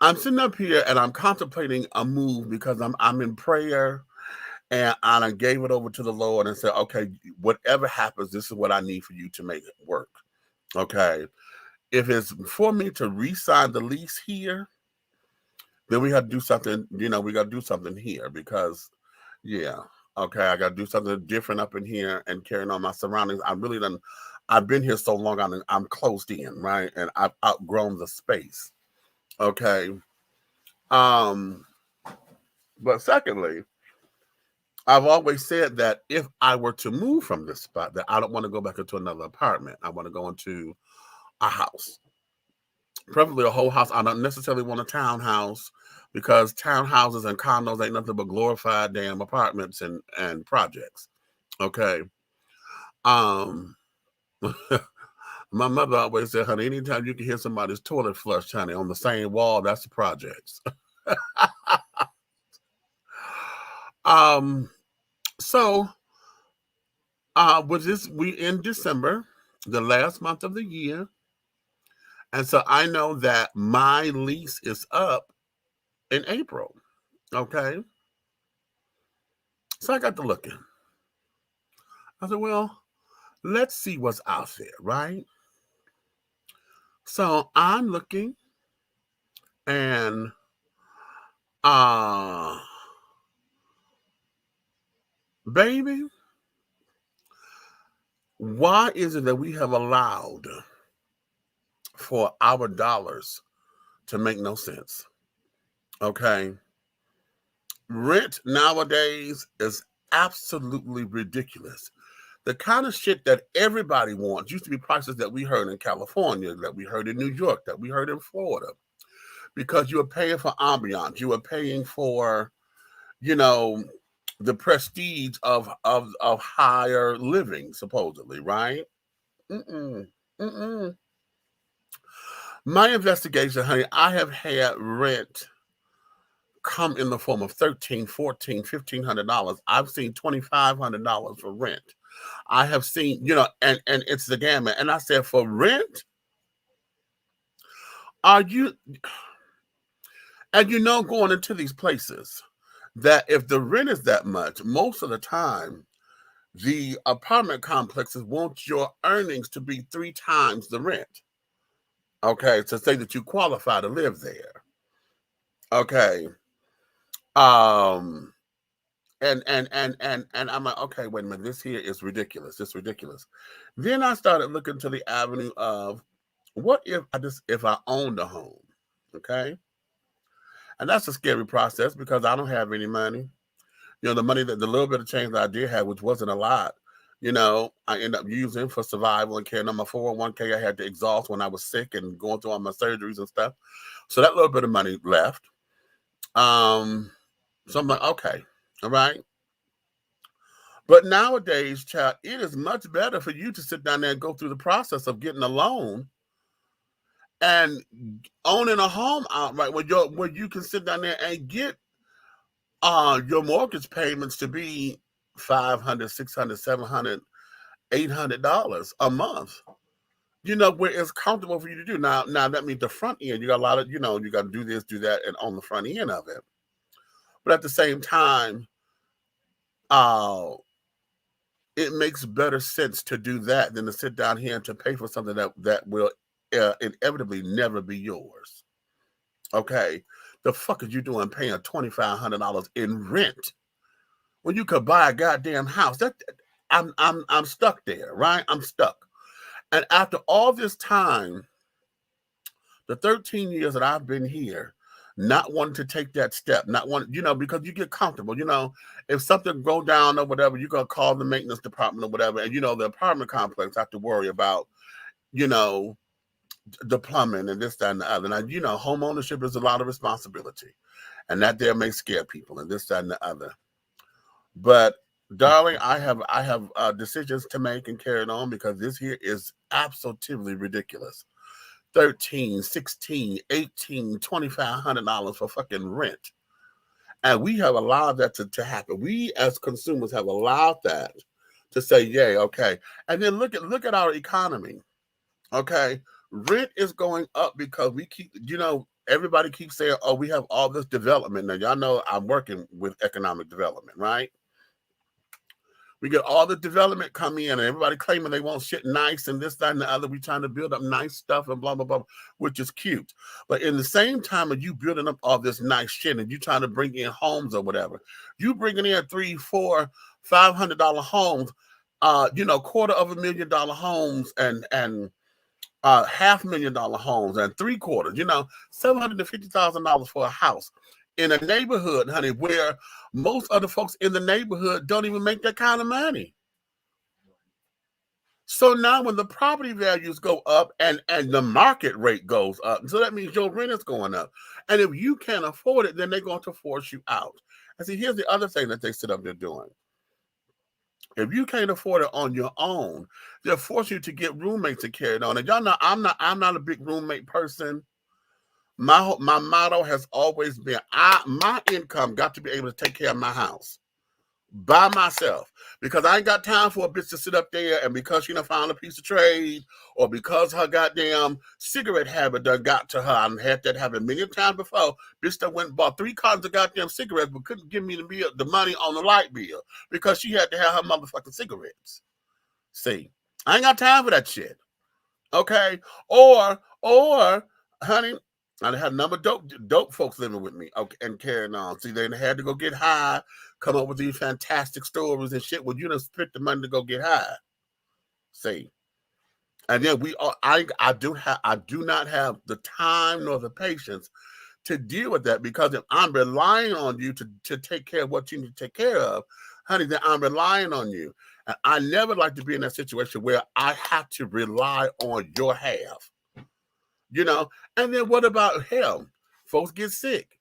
I'm sitting up here and I'm contemplating a move because I'm in prayer, and I gave it over to the Lord and said, okay, whatever happens, this is what I need for you to make it work. Okay. If it's for me to re-sign the lease here, then we got to do something, we got to do something here because, yeah, okay, I got to do something different up in here and carrying on my surroundings. I've been here so long, I'm closed in, right? And I've outgrown the space. Okay. But secondly, I've always said that if I were to move from this spot, that I don't want to go back into another apartment. I want to go into a house, preferably a whole house. I don't necessarily want a townhouse because townhouses and condos ain't nothing but glorified damn apartments and projects. Okay. Um, my mother always said, honey, anytime you can hear somebody's toilet flush, honey, on the same wall, that's the projects. So with this, we in December, the last month of the year. And so I know that my lease is up in April. Okay. So I got to looking. I said, well, let's see what's out there, right? So I'm looking, and baby, why is it that we have allowed for our dollars to make no sense? Okay. Rent nowadays is absolutely ridiculous. The kind of shit that everybody wants used to be prices that we heard in California, that we heard in New York, that we heard in Florida, because you were paying for ambiance, you were paying for, the prestige of higher living, supposedly, right? My investigation, honey, I have had rent come in the form of $1,300, $1,400, $1,500. I've seen $2,500 for rent. I have seen, and it's the gamut. And I said, for rent, going into these places, that if the rent is that much, most of the time, the apartment complexes want your earnings to be 3 times the rent. Okay, to say that you qualify to live there. Okay. And I'm like, okay, wait a minute, this here is ridiculous. It's ridiculous. Then I started looking to the avenue of, what if I owned a home? Okay. And that's a scary process because I don't have any money. The little bit of change that I did have, which wasn't a lot, I ended up using for survival and carrying on my 401k. I had to exhaust when I was sick and going through all my surgeries and stuff. So that little bit of money left. So I'm like, okay, all right. But nowadays, child, it is much better for you to sit down there and go through the process of getting a loan and owning a home outright, where you can sit down there and get your mortgage payments to be $500, $600, $700, $800 a month. Where it's comfortable for you to do. Now that means the front end, you got a lot of, you got to do this, do that, and on the front end of it. But at the same time, it makes better sense to do that than to sit down here and to pay for something that will inevitably never be yours. Okay, the fuck is you doing paying $2,500 in rent when you could buy a goddamn house? I'm stuck there, right? I'm stuck. And after all this time, the 13 years that I've been here, not wanting to take that step, not wanting, because you get comfortable, if something go down or whatever, you're going to call the maintenance department or whatever. And, the apartment complex have to worry about, the plumbing and this, that, and the other. Now, home ownership is a lot of responsibility, and that there may scare people and this, that, and the other. But darling, I have decisions to make and carry it on, because this here is absolutely ridiculous. $1,300, $1,600, $1,800, $2,500 for fucking rent. And we have allowed that to happen. We as consumers have allowed that to say, yay, okay. And then look at our economy. Okay. Rent is going up because we keep, everybody keeps saying, oh, we have all this development. Now, y'all know I'm working with economic development, right? We get all the development come in and everybody claiming they want shit nice and this, that, and the other. We trying to build up nice stuff and blah, blah, blah, which is cute. But in the same time of you building up all this nice shit and you trying to bring in homes or whatever, you bringing in $300, $400, $500 homes, $250,000 homes and $500,000 homes and $750,000, $750,000 for a house in a neighborhood, honey, where most other folks in the neighborhood don't even make that kind of money. So now when the property values go up and the market rate goes up, so that means your rent is going up. And if you can't afford it, then they're going to force you out. And see, here's the other thing that they sit up there doing. If you can't afford it on your own, they'll force you to get roommates to carry it on. And y'all know I'm not a big roommate person. My motto has always been, my income got to be able to take care of my house by myself, because I ain't got time for a bitch to sit up there and because she done found a piece of trade or because her goddamn cigarette habit done got to her. I've had that happen many times before. Bitch that went and bought 3 cartons of goddamn cigarettes but couldn't give me the money on the light bill because she had to have her motherfucking cigarettes. See, I ain't got time for that shit. Okay? Or, honey, I had a number of dope folks living with me, okay, and carrying on. See, they had to go get high, come up with these fantastic stories and shit. Well, you done spent the money to go get high. See, and then I do not have the time nor the patience to deal with that, because if I'm relying on you to take care of what you need to take care of, honey, then I'm relying on you. And I never like to be in that situation where I have to rely on your half. And then what about hell? Folks get sick.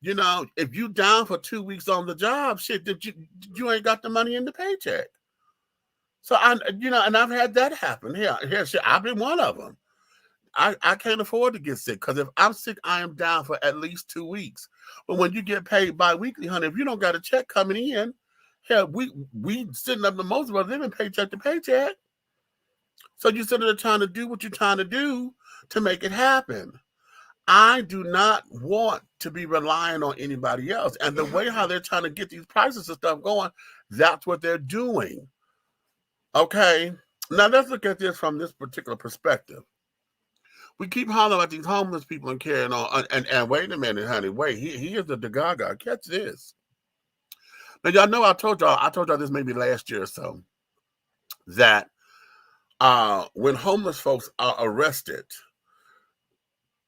If you down for 2 weeks on the job, shit, you ain't got the money in the paycheck. So and I've had that happen. Here, shit, I've been one of them. I can't afford to get sick, because if I'm sick, I am down for at least 2 weeks. But when you get paid bi-weekly, honey, if you don't got a check coming in, hell, we sitting up, the most of us living paycheck to paycheck. So you're sitting there trying to do what you're trying to do to make it happen. I do not want to be relying on anybody else. And the way how they're trying to get these prices and stuff going, that's what they're doing. Okay? Now let's look at this from this particular perspective. We keep hollering at these homeless people and carrying on. And wait a minute, honey. Wait, he is the Gaga. Catch this. Now, y'all know I told y'all this maybe last year or so, that when homeless folks are arrested,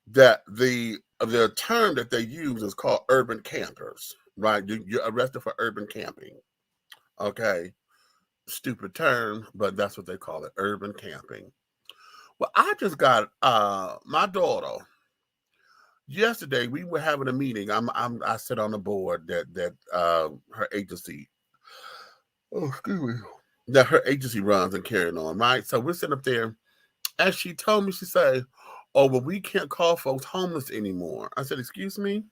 that the term that they use is called urban campers, right? You're arrested for urban camping. Okay. Stupid term, but that's what they call it, urban camping. Well, I just got my daughter. Yesterday, we were having a meeting. I sit on the board that her agency, that her agency runs and carrying on, right? So we're sitting up there, and she told me, she said, oh, well, we can't call folks homeless anymore. I said, excuse me?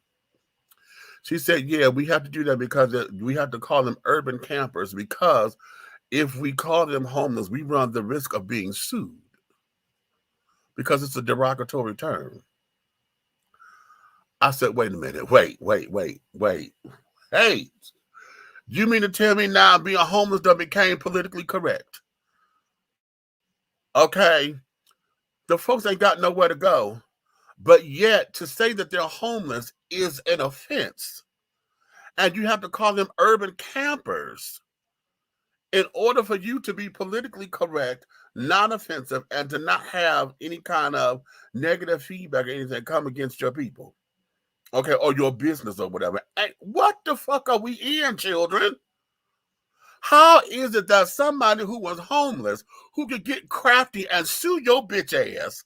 She said, yeah, we have to do that because we have to call them urban campers, because if we call them homeless, we run the risk of being sued because it's a derogatory term. I said, wait a minute, wait. Hey, you mean to tell me now being homeless done became politically correct? Okay. The folks ain't got nowhere to go, but yet to say that they're homeless is an offense. And you have to call them urban campers in order for you to be politically correct, non-offensive, and to not have any kind of negative feedback or anything come against your people. Okay, or your business or whatever. And what the fuck are we in, children? How is it that somebody who was homeless, who could get crafty and sue your bitch ass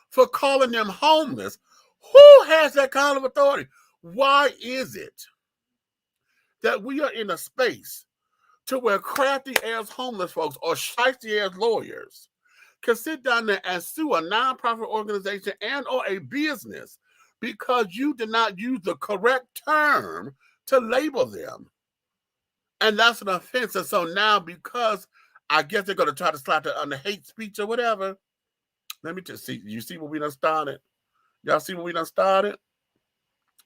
for calling them homeless, who has that kind of authority? Why is it that we are in a space to where crafty ass homeless folks or shiesty ass lawyers can sit down there and sue a nonprofit organization and or a business because you did not use the correct term to label them? And that's an offense. And so now, because I guess they're going to try to slap that under hate speech or whatever, let me just see. You see what we done started? Y'all see what we done started?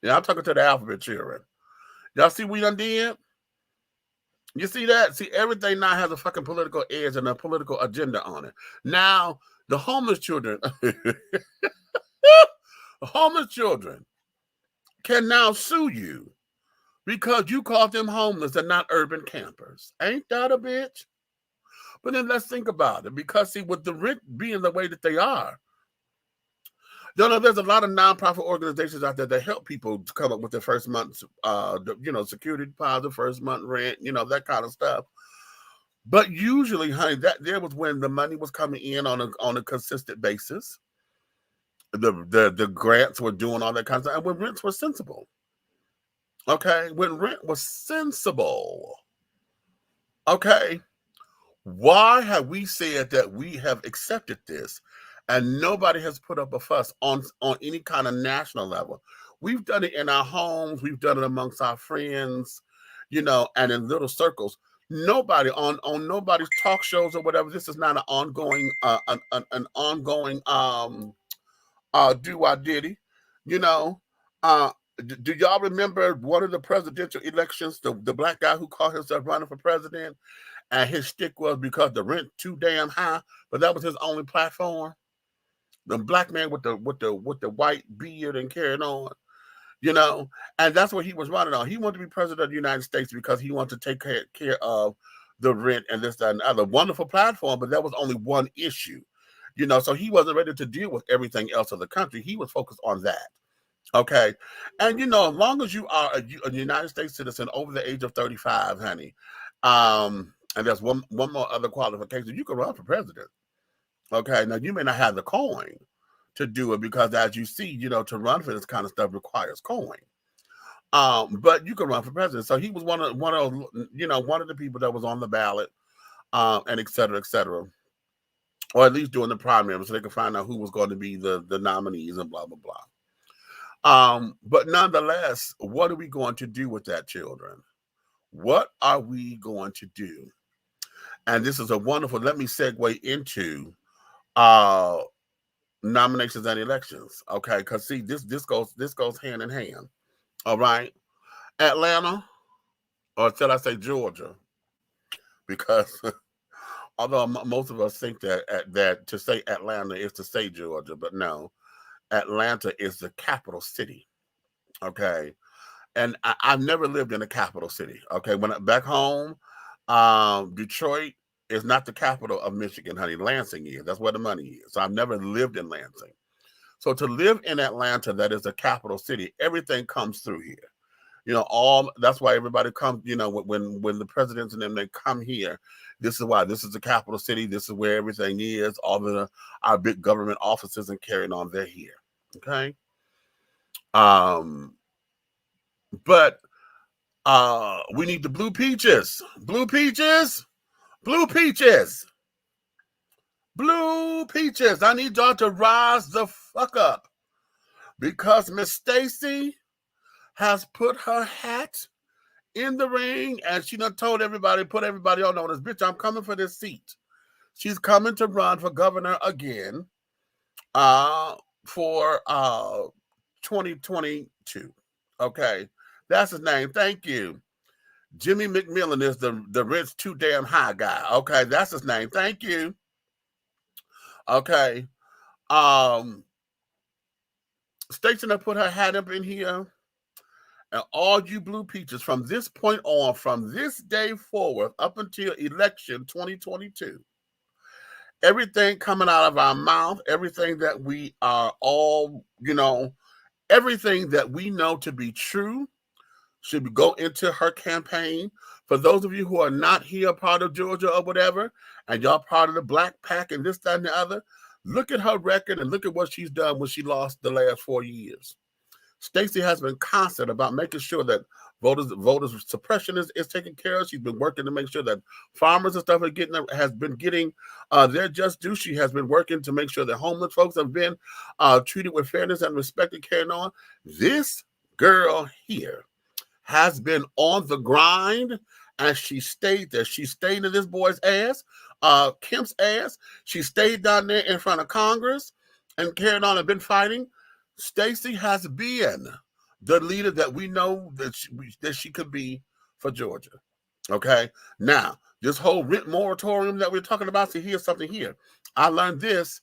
Yeah, I'm talking to the alphabet children. Y'all see what we done did? You see that? See, everything now has a fucking political edge and a political agenda on it. Now, the homeless children, homeless children can now sue you because you called them homeless and not urban campers. Ain't that a bitch? But then let's think about it. Because, see, with the rent being the way that they are, there's a lot of nonprofit organizations out there that help people to come up with their first month's, security deposit, first month rent, that kind of stuff. But usually, honey, that there was when the money was coming in on a consistent basis. The grants were doing all that kind of stuff, and when rents were sensible. Okay, when rent was sensible. Okay, why have we said that we have accepted this, and nobody has put up a fuss on any kind of national level? We've done it in our homes, we've done it amongst our friends, and in little circles. Nobody on nobody's talk shows or whatever. This is not an ongoing an ongoing do I diddy, do y'all remember one of the presidential elections, the black guy who called himself running for president, and his shtick was because the rent too damn high, but that was his only platform. The black man with the white beard and carrying on, and that's what he was running on. He wanted to be president of the United States because he wanted to take care of the rent and this, that, and other. Wonderful platform, but that was only one issue, so he wasn't ready to deal with everything else of the country. He was focused on that. Okay. And, as long as you are a United States citizen over the age of 35, honey, and there's one more other qualification, you can run for president. Okay. Now, you may not have the coin to do it because, as you see, to run for this kind of stuff requires coin. But you can run for president. So he was one of the people that was on the ballot, and et cetera, or at least doing the primary, so they could find out who was going to be the nominees and blah, blah, blah. But nonetheless, what are we going to do with that, children? What are we going to do? And this is a wonderful, let me segue into nominations and elections. Okay, because see, this goes hand in hand. All right. Atlanta, or shall I say Georgia? Because although most of us think that to say Atlanta is to say Georgia, but no. Atlanta is the capital city, okay? And I've never lived in a capital city, okay? Back home, Detroit is not the capital of Michigan, honey. Lansing is. That's where the money is. So I've never lived in Lansing. So to live in Atlanta, that is the capital city, everything comes through here. That's why everybody comes, when the presidents and them, they come here. This is why. This is the capital city. This is where everything is. All of our big government offices and carrying on, they're here. Okay. But we need the blue peaches. Blue peaches. Blue peaches. Blue peaches. I need y'all to rise the fuck up. Because Miss Stacey has put her hat in the ring, and she done told everybody, put everybody on notice, bitch, I'm coming for this seat. She's coming to run for governor again for 2022. Okay, that's his name. Thank you. Jimmy McMillan is the rent's too damn high guy. Okay, that's his name. Thank you. Okay. Stacey put her hat up in here. And all you blue peaches, from this point on, from this day forward, up until election 2022, everything coming out of our mouth, everything that we are all, everything that we know to be true should go into her campaign. For those of you who are not here, part of Georgia or whatever, and y'all part of the Black Pack and this, that, and the other, look at her record and look at what she's done when she lost the last 4 years. Stacey has been constant about making sure that voters suppression is taken care of. She's been working to make sure that farmers and stuff has been getting their just due. She has been working to make sure that homeless folks have been treated with fairness and respect and carrying on. This girl here has been on the grind, and she stayed there. She stayed in this boy's ass, Kemp's ass. She stayed down there in front of Congress and carried on and been fighting. Stacey has been the leader that we know that she could be for Georgia. Okay. Now, this whole rent moratorium that we're talking about, see, here's something here. I learned this,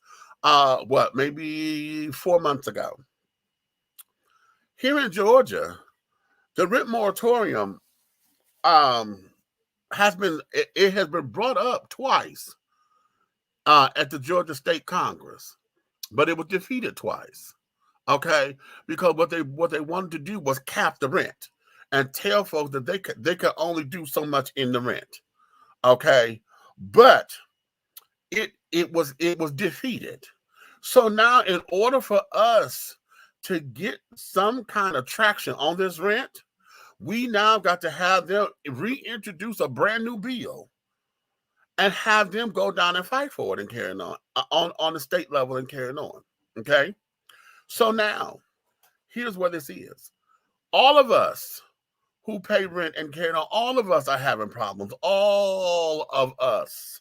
maybe 4 months ago. Here in Georgia, the rent moratorium has been brought up twice at the Georgia State Congress, but it was defeated twice. Okay, because what they wanted to do was cap the rent and tell folks that they could only do so much in the rent. Okay, but it was defeated. So now, in order for us to get some kind of traction on this rent, we now got to have them reintroduce a brand new bill and have them go down and fight for it and carrying on the state level and carrying on. Okay, so now here's what this is. All of us who pay rent and carry on, all of us are having problems. All of us.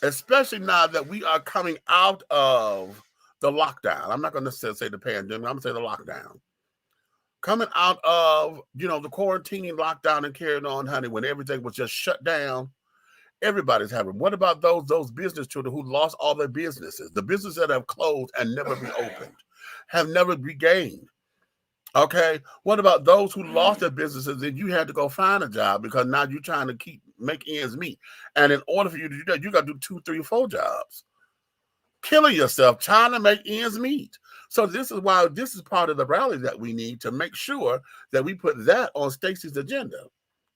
Especially now that we are coming out of the lockdown. I'm not going to say the pandemic. I'm going to say the lockdown. Coming out of, the quarantining, lockdown, and carrying on, honey, when everything was just shut down, everybody's having. What about those business children who lost all their businesses? The businesses that have closed and never reopened, have never regained. Okay, what about those who lost their businesses and you had to go find a job because now you're trying to make ends meet? And in order for you to do that, you got to do 2, 3, 4 jobs. Killing yourself, trying to make ends meet. So this is why this is part of the rally that we need to make sure that we put that on Stacey's agenda.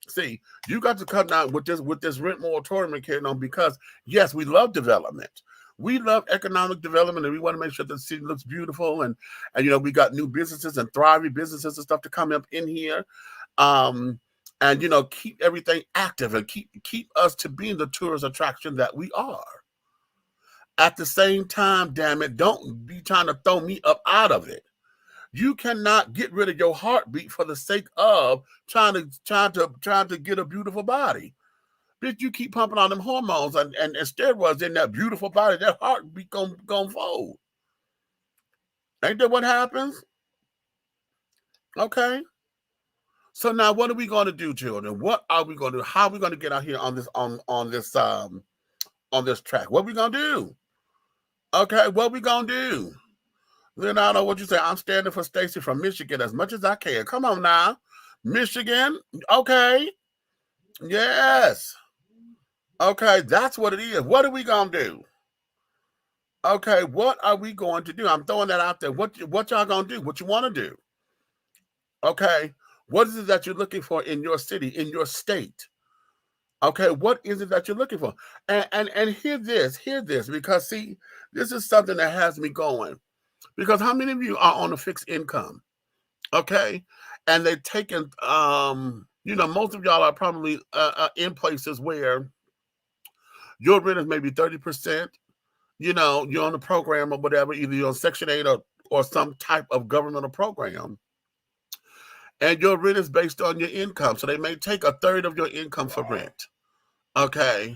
See, you got to come down with this rent moratorium and carrying on because, yes, we love development. We love economic development, and we want to make sure the city looks beautiful, and we got new businesses and thriving businesses and stuff to come up in here, and keep everything active and keep us to being the tourist attraction that we are. At the same time, damn it, don't be trying to throw me up out of it. You cannot get rid of your heartbeat for the sake of trying to get a beautiful body. Bitch, you keep pumping all them hormones and steroids in that beautiful body, that heartbeat gonna fold. Ain't that what happens? Okay. So now what are we going to do, children? What are we going to do? How are we going to get out here on this track? What are we going to do? Okay, what are we going to do? Then I know what you say. I'm standing for Stacey from Michigan as much as I can. Come on now. Michigan. Okay. Yes. Okay, that's what it is. What are we going to do? Okay, what are we going to do? I'm throwing that out there. What y'all going to do? What you want to do? Okay, what is it that you're looking for in your city, in your state? Okay, what is it that you're looking for? And hear this, because see, this is something that has me going. Because how many of you are on a fixed income? Okay, and they've taken, most of y'all are probably in places where your rent is maybe 30%. You're on the program or whatever, either you're on Section 8 or some type of governmental program. And your rent is based on your income. So they may take a third of your income for rent. Okay.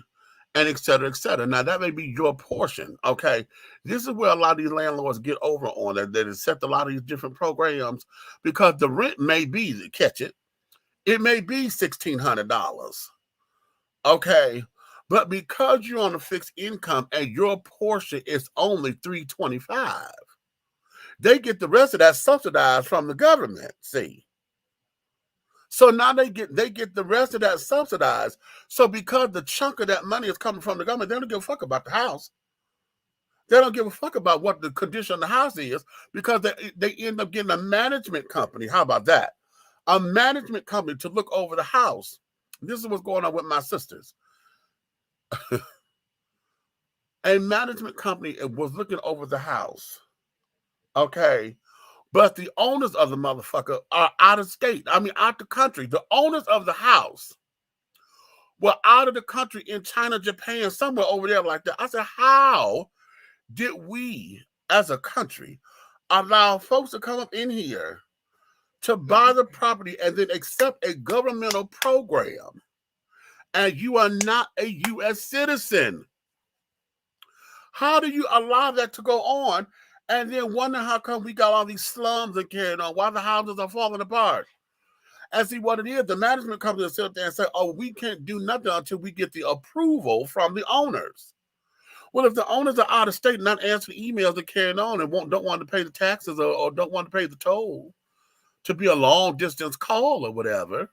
And et cetera, et cetera. Now, that may be your portion. Okay. This is where a lot of these landlords get over on it. They accept a lot of these different programs because the rent may be, catch it, it may be $1,600. Okay. But because you're on a fixed income and your portion is only $325, they get the rest of that subsidized from the government. See, so now they get the rest of that subsidized. So because the chunk of that money is coming from the government, they don't give a fuck about the house. They don't give a fuck about what the condition of the house is because they end up getting a management company. How about that? A management company to look over the house. This is what's going on with my sisters. A management company was looking over the house. Okay. But the owners of the motherfucker are out of state. I mean, out the country. The owners of the house were out of the country in China, Japan, somewhere over there like that. I said, how did we as a country allow folks to come up in here to buy the property and then accept a governmental program? And you are not a U.S. citizen. How do you allow that to go on and then wonder how come we got all these slums and carrying on, why the houses are falling apart. And see what it is, the management company will sit there and say, oh, we can't do nothing until we get the approval from the owners. Well, if the owners are out of state, not answering emails and carrying on and don't want to pay the taxes or don't want to pay the toll to be a long distance call or whatever,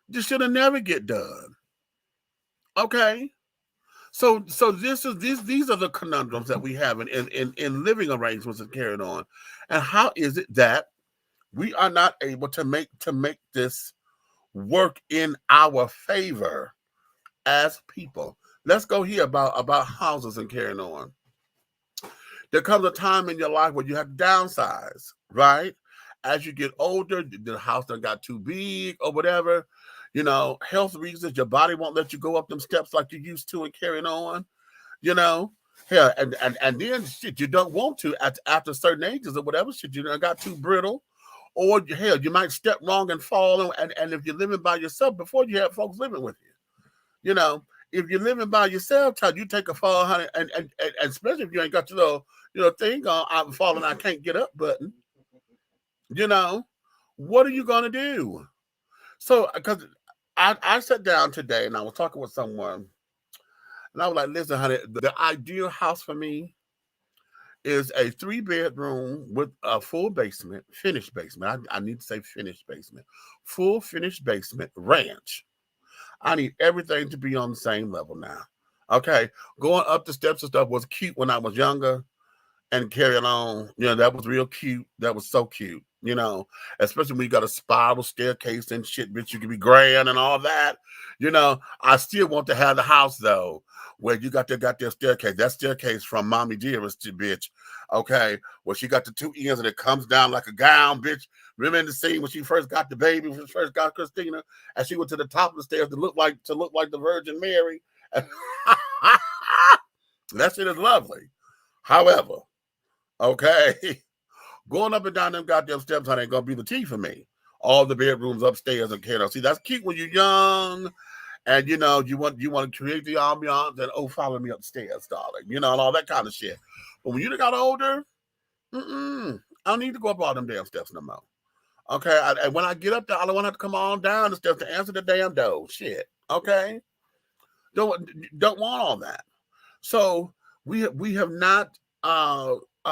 this should have never get done. Okay? So these are the conundrums that we have in living arrangements and carrying on. And how is it that we are not able to make this work in our favor as people? Let's go here about houses and carrying on. There comes a time in your life where you have to downsize, right? As you get older, the house done got too big or whatever. You know, health reasons, your body won't let you go up them steps like you used to and carrying on. You know, yeah, and then shit, you don't want to after certain ages or whatever. Shit, you done got too brittle. Or hell, you might step wrong and fall. And if you're living by yourself, before you have folks living with you, you know, if you're living by yourself, child, you take a fall, honey, and especially if you ain't got your little thing on, I'm falling, I can't get up button. You know, what are you gonna do? So, because I sat down today and I was talking with someone, and I was like, listen, honey, the ideal house for me is a 3-bedroom with a full basement, finished basement. I need to say finished basement, full finished basement ranch. I need everything to be on the same level now. Okay. Going up the steps and stuff was cute when I was younger and carrying on. You know, that was real cute. That was so cute, you know, especially when you got a spiral staircase and shit, bitch, you can be grand and all that. You know, I still want to have the house though, where you got their staircase. That staircase from Mommy Dearest, bitch. Okay. Well, she got the 2 ends and it comes down like a gown, bitch. Remember in the scene when she first got the baby, when she first got Christina, and she went to the top of the stairs to look like the Virgin Mary. That shit is lovely. However, okay, going up and down them goddamn steps, honey, ain't gonna be the tea for me. All the bedrooms upstairs and care. See, that's cute when you're young, and you know you want to create the ambiance and follow me upstairs, darling. You know, and all that kind of shit. But when you got older, I don't need to go up all them damn steps no more. Okay, and when I get up there, I don't want to have to come on down the steps to answer the damn door. Shit. Okay, don't want all that. So we have not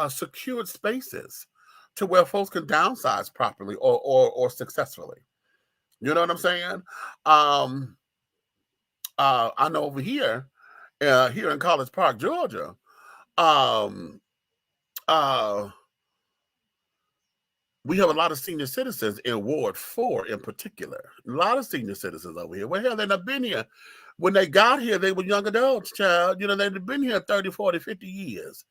secured spaces to where folks can downsize properly or successfully. You know what I'm saying? I know over here in College Park, Georgia, we have a lot of senior citizens in Ward 4 in particular. A lot of senior citizens over here. Well, hell, they've not been here. When they got here, they were young adults, child. You know, they've been here 30, 40, 50 years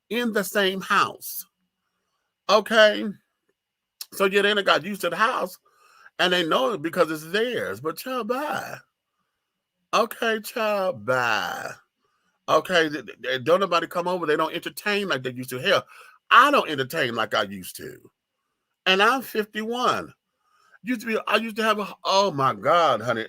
in the same house. Okay? So, yeah, they got used to the house, and they know it because it's theirs. But, child, bye. Okay, child, bye. Okay, don't nobody come over. They don't entertain like they used to. Hell, I don't entertain like I used to. And I'm 51. I used to have oh my God, honey.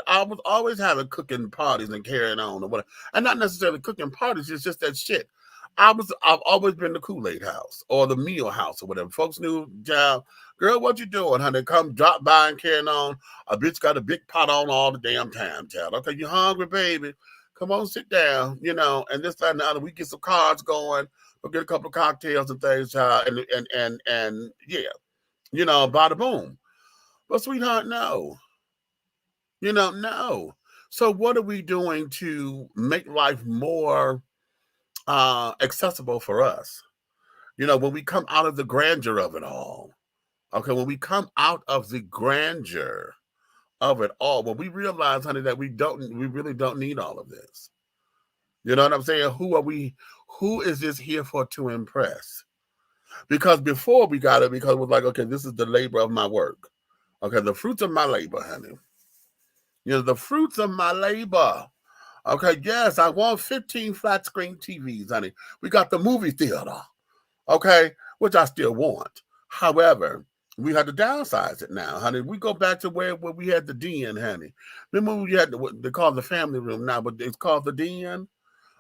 I was always having cooking parties and carrying on or whatever. And not necessarily cooking parties, it's just that shit. I've always been the Kool-Aid house or the meal house or whatever. Folks knew, girl, what you doing, honey? Come drop by and carrying on. A bitch got a big pot on all the damn time, child. Okay, you hungry, baby? Come on, sit down, you know, and this, that, and the other. We get some cards going. We'll get a couple of cocktails and things, child, and yeah, you know, bada boom. But sweetheart, no. You know, no. So what are we doing to make life more accessible for us? You know, when we come out of the grandeur of it all. Okay, when we come out of the grandeur of it all, when we realize, honey, that we really don't need all of this. You know what I'm saying? Who is this here for to impress? Because before we got it, because it was like, okay, this is the labor of my work. Okay, the fruits of my labor, honey. You know, the fruits of my labor. Okay, yes, I want 15 flat screen TVs, honey. We got the movie theater, okay, which I still want. However, we had to downsize it now, honey. We go back to where we had the den, honey. Remember we had they call it the family room now, but it's called the den.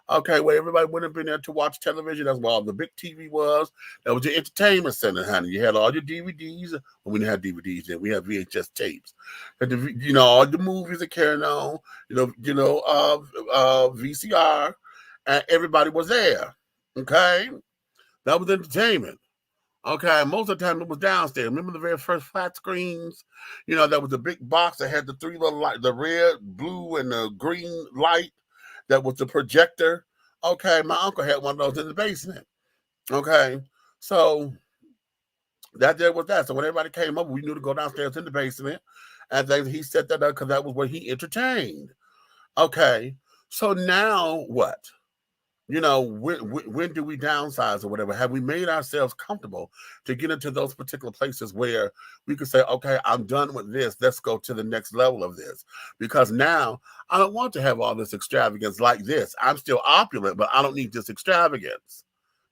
Okay, where everybody would have been there to watch television. That's where all the big TV was. That was your entertainment center, honey. You had all your DVDs. Well, we didn't have DVDs then. We had VHS tapes. And all the movies that carrying on. VCR, and everybody was there. Okay, that was entertainment. Okay, most of the time it was downstairs. Remember the very first flat screens? That was a big box that had the three little light, the red, blue, and the green light. That was the projector. Okay, my uncle had one of those in the basement. Okay, so that there was that. So when everybody came up, we knew to go downstairs in the basement, and then he set that up because that was where he entertained. Okay, so now what? When do we downsize or whatever? Have we made ourselves comfortable to get into those particular places where we could say, okay, I'm done with this. Let's go to the next level of this. Because now I don't want to have all this extravagance like this. I'm still opulent, but I don't need this extravagance.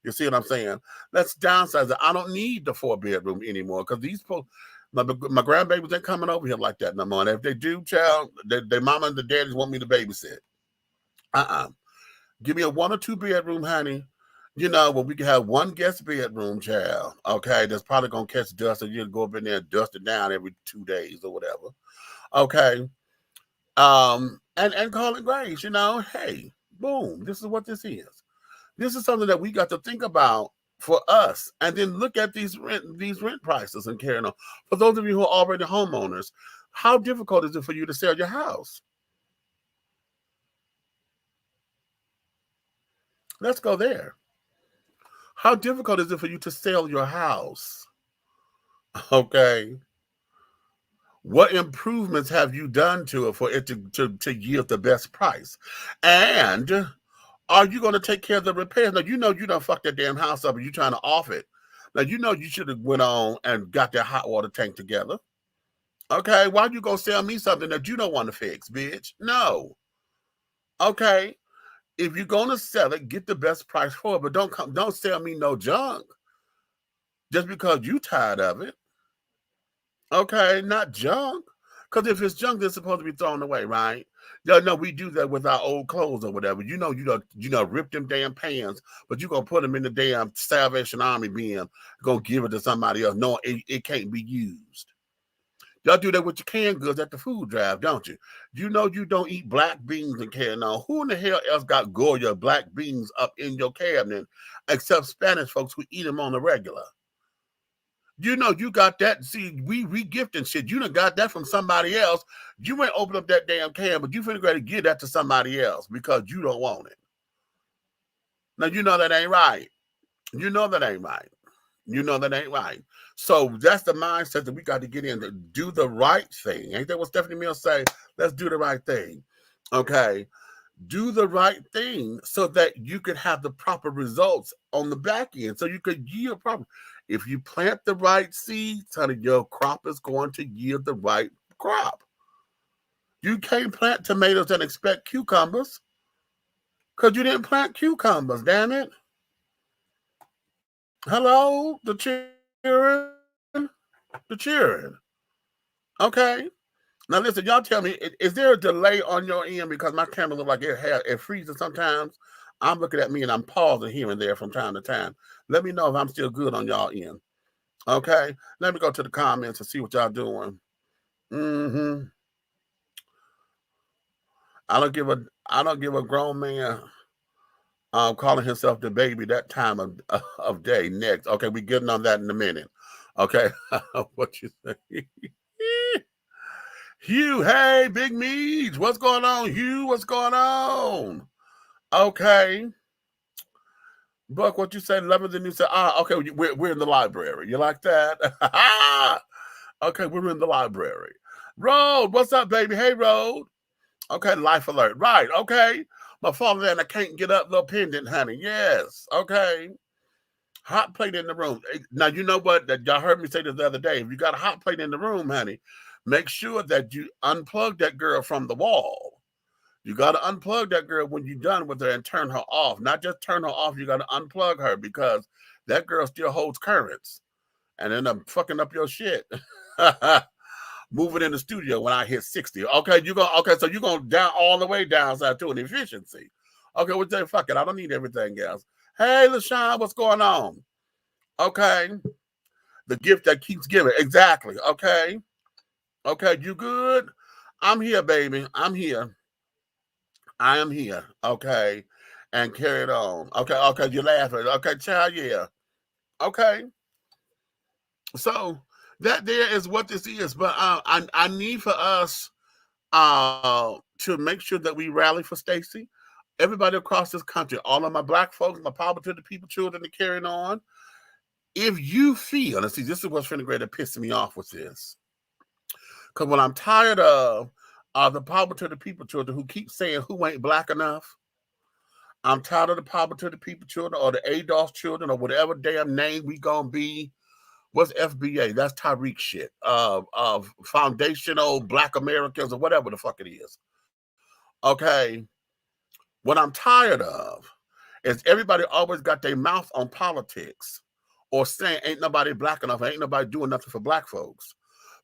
You see what I'm saying? Let's downsize it. I don't need the 4-bedroom anymore because these folks, my grandbabies ain't coming over here like that no more. And if they do, child, their mama and the daddies want me to babysit. Give me a 1 or 2 bedroom, honey. Where we can have 1 guest bedroom, child. Okay, that's probably gonna catch dust, and you'll go up in there and dust it down every 2 days or whatever. Okay, and call it grace. Hey, boom, this is what this is. This is something that we got to think about for us, and then look at these rent prices and carrying on. For those of you who are already homeowners, how difficult is it for you to sell your house? Let's go there. How difficult is it for you to sell your house? Okay. What improvements have you done to it for it to yield the best price? And are you going to take care of the repairs? Now, you don't fuck that damn house up and you're trying to off it. Now, you should have went on and got that hot water tank together. Okay. Why you going to sell me something that you don't want to fix, bitch? No. Okay. If you're gonna sell it, get the best price for it, but don't sell me no junk just because you tired of it. Okay, not junk. Because if it's junk, it's supposed to be thrown away, right? No, we do that with our old clothes or whatever. You rip them damn pants, but you're gonna put them in the damn Salvation Army bin, gonna give it to somebody else. No, it can't be used. Y'all do that with your canned goods at the food drive, don't you? You don't eat black beans and carrying on. Who in the hell else got Goya black beans up in your cabinet except Spanish folks who eat them on the regular? You got that. See, we gifting shit. You done got that from somebody else. You ain't open up that damn can, but you finna go to give that to somebody else because you don't want it. Now, that ain't right. That ain't right. That ain't right. So that's the mindset that we got to get in to do the right thing. Ain't that what Stephanie Mills say? Let's do the right thing. Okay. Do the right thing so that you could have the proper results on the back end. So you could yield proper. If you plant the right seeds, honey, your crop is going to yield the right crop. You can't plant tomatoes and expect cucumbers because you didn't plant cucumbers, damn it. Hello, the cheering. Okay. Now listen, y'all tell me, is there a delay on your end because my camera looks like it freezes sometimes? I'm looking at me and I'm pausing here and there from time to time. Let me know if I'm still good on y'all end. Okay. Let me go to the comments and see what y'all doing. I don't give a grown man calling himself the baby that time of day. Next. Okay, we getting on that in a minute. Okay. What you say? Hugh, hey, Big Meads. What's going on, Hugh? What's going on? Okay. Buck, what you say? Loving the new say. Okay, we're in the library. You like that? Okay, we're in the library. Road, what's up, baby? Hey, Road. Okay, life alert. Right, okay. My father and I can't get up, little pendant, honey. Yes, okay. Hot plate in the room. Now, you know what? Y'all heard me say this the other day. If you got a hot plate in the room, honey, make sure that you unplug that girl from the wall. You got to unplug that girl when you're done with her and turn her off. Not just turn her off, you got to unplug her because that girl still holds currents and end up fucking up your shit. Moving in the studio when I hit 60. Okay, so you're going down all the way downside to an efficiency. Okay, we'll say fuck it. I don't need everything else. Hey, LaShawn, what's going on? Okay. The gift that keeps giving. Exactly. Okay. Okay, you good? I'm here, baby. I'm here. I am here. Okay. And carry it on. Okay, okay, you're laughing. Okay, child, yeah. Okay. So that there is what this is. But I need for us to make sure that we rally for Stacey. Everybody across this country, all of my black folks, my power to the people, children, to carrying on. If you feel, and see, this is what's finna great to piss me off with this. Because what I'm tired of are the power to the people, children, who keep saying who ain't black enough. I'm tired of the power to the people, children, or the ADOS children, or whatever damn name we gonna be. What's FBA? That's Tyreek shit. Foundational Black Americans, or whatever the fuck it is. Okay. What I'm tired of is everybody always got their mouth on politics or saying ain't nobody black enough, ain't nobody doing nothing for black folks.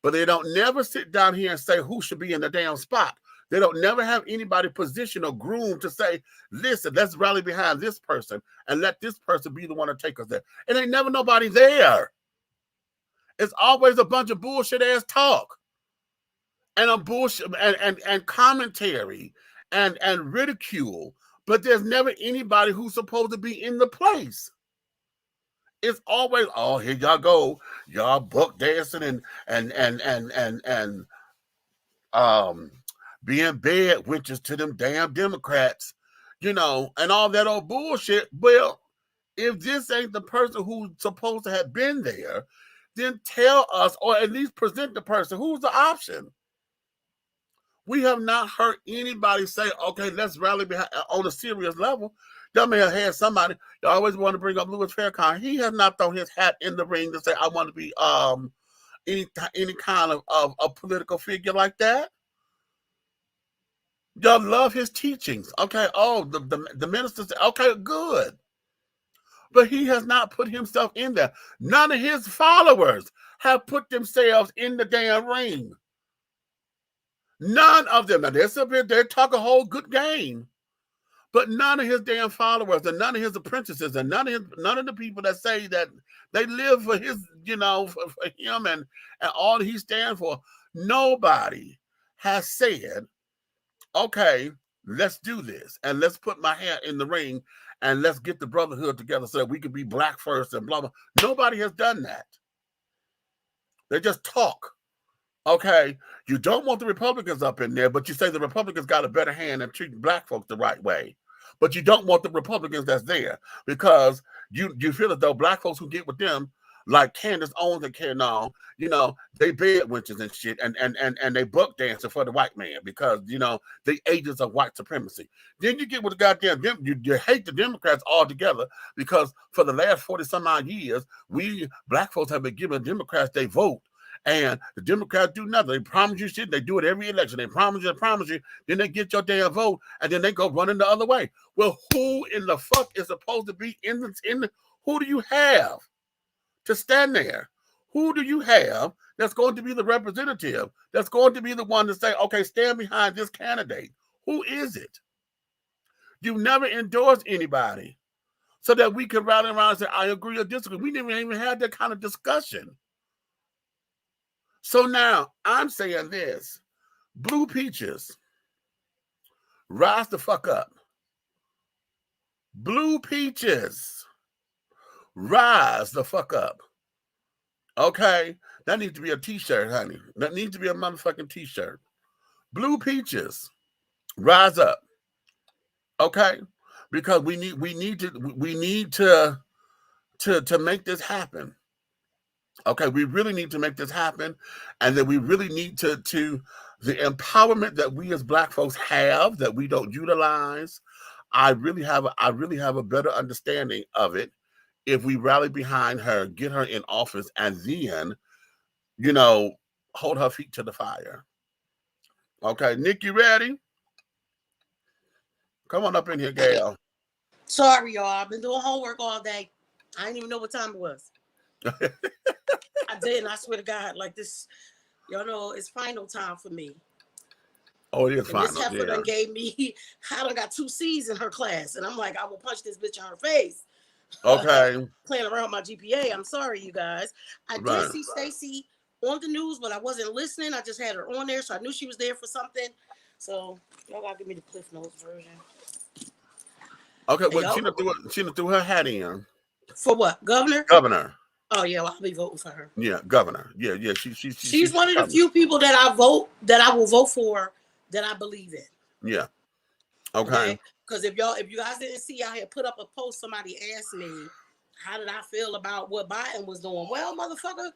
But they don't never sit down here and say who should be in the damn spot. They don't never have anybody positioned or groomed to say, listen, let's rally behind this person and let this person be the one to take us there. And ain't never nobody there. It's always a bunch of bullshit ass talk and a bullshit and commentary and ridicule, but there's never anybody who's supposed to be in the place. It's always, oh, here y'all go, y'all buck dancing and being bad witches to them damn Democrats, you know, and all that old bullshit. Well, if this ain't the person who's supposed to have been there, then tell us, or at least present the person who's the option. We have not heard anybody say, okay, let's rally behind on a serious level. Y'all may have had somebody, you always want to bring up Louis Farrakhan. He has not thrown his hat in the ring to say, I want to be any kind of a political figure like that. Y'all love his teachings. Okay, oh, the minister said, okay, good. But he has not put himself in there. None of his followers have put themselves in the damn ring. None of them. Now, they're talking a whole good game. But none of his damn followers and none of his apprentices and none of the people that say that they live for his, you know, for him and all he stands for, nobody has said, okay, let's do this and let's put my hat in the ring and let's get the brotherhood together so that we could be black first and blah, blah. Nobody has done that. They just talk. Okay, you don't want the Republicans up in there, but you say the Republicans got a better hand and treat black folks the right way. But you don't want the Republicans that's there because you feel as though black folks who get with them, like Candace Owens and carrying on, you know, they bed wenches and shit and they buck dancing for the white man because, you know, they agents of white supremacy. Then you get with the goddamn, you hate the Democrats altogether because for the last 40 some odd years, we black folks have been giving Democrats their vote. And the Democrats do nothing. They promise you shit. They do it every election. They promise you. Then they get your damn vote, and then they go running the other way. Well, who in the fuck is supposed to be in the? Who do you have to stand there? Who do you have that's going to be the representative? That's going to be the one to say, okay, stand behind this candidate. Who is it? You never endorsed anybody so that we can rally around and say, I agree or disagree. We never even had that kind of discussion. So now I'm saying this, Blue Peaches, rise the fuck up. Blue Peaches, rise the fuck up. Okay? That needs to be a t-shirt, honey. That needs to be a motherfucking t-shirt. Blue Peaches, rise up. Okay? Because we need to make this happen. Okay, we really need to make this happen, and then we really need to the empowerment that we as black folks have that we don't utilize. I really have a better understanding of it if we rally behind her, get her in office, and then, you know, hold her feet to the fire. Okay, Nick, you ready? Come on up in here, Gail. Sorry, y'all. I've been doing homework all day. I didn't even know what time it was. I didn't. I swear to God, like this, y'all know, it's final time for me. Oh, it is And this final. heifer Yeah. done gave me, I done got 2 C's in her class. And I'm like, I will punch this bitch in her face. Okay. Playing around with my GPA. I'm sorry, you guys. I did Right. see Stacey on the news, but I wasn't listening. I just had her on there, so I knew she was there for something. So y'all gotta give me the Cliff Notes version. Okay. And Well, y'all, she done threw her hat in. for what? Governor? Governor. Oh yeah, well, I'll be voting for her. Yeah, governor. Yeah, yeah. She's one of the coming. few people that I will vote for that I believe in. Yeah. Okay. Because if you guys didn't see, I had put up a post. Somebody asked me, how did I feel about what Biden was doing? Well, motherfucker,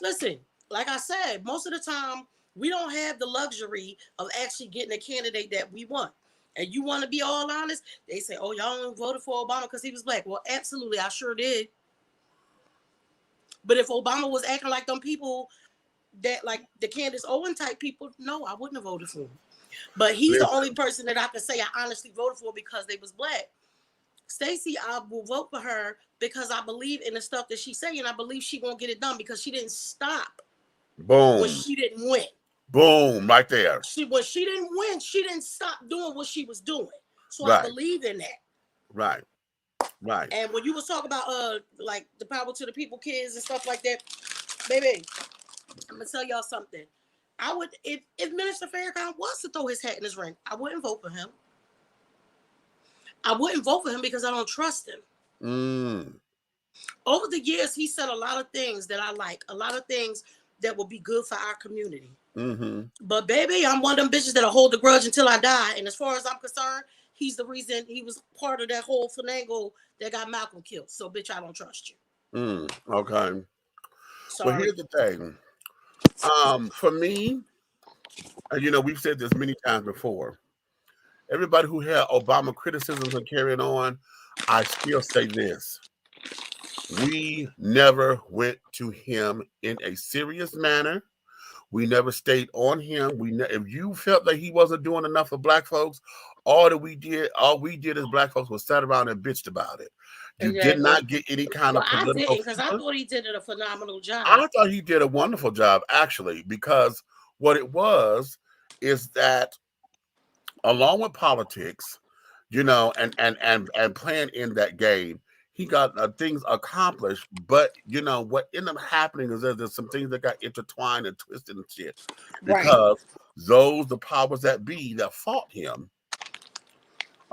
listen, like I said, most of the time we don't have the luxury of actually getting a candidate that we want. And you want to be all honest, they say, oh, y'all voted for Obama because he was black. Well, absolutely, I sure did. But if Obama was acting like them people that, like the Candace Owen type people, no, I wouldn't have voted for him. But he's the only person that I can say I honestly voted for because they was black. Stacey, I will vote for her because I believe in the stuff that she's saying. I believe she won't get it done because she didn't stop. Boom. When she didn't win. Boom. Right there. When she didn't win, she didn't stop doing what she was doing. So right. I believe in that. Right. Right. And when you was talking about like the power to the people kids and stuff like that, baby, I'm gonna tell y'all something. I would if Minister Farrakhan wants to throw his hat in his ring, I wouldn't vote for him. I wouldn't vote for him because I don't trust him. Over the years, he said a lot of things that I like, a lot of things that will be good for our community. But baby, I'm one of them bitches that'll hold the grudge until I die. And as far as I'm concerned, he's the reason he was part of that whole finagle that got Malcolm killed. So bitch, I don't trust you. Okay. Sorry. Well, here's the thing. For me, and you know, we've said this many times before. Everybody who had Obama criticisms and carrying on, I still say this. We never went to him in a serious manner. We never stayed on him. If you felt that he wasn't doing enough for black folks, all we did as black folks was sat around and bitched about it. You did not get any kind of political. I didn't, because I thought he did a phenomenal job. I thought he did a wonderful job, actually, because what it was is that, along with politics, you know, and playing in that game, he got things accomplished. But you know what ended up happening is there's some things that got intertwined and twisted and shit, because the powers that be that fought him,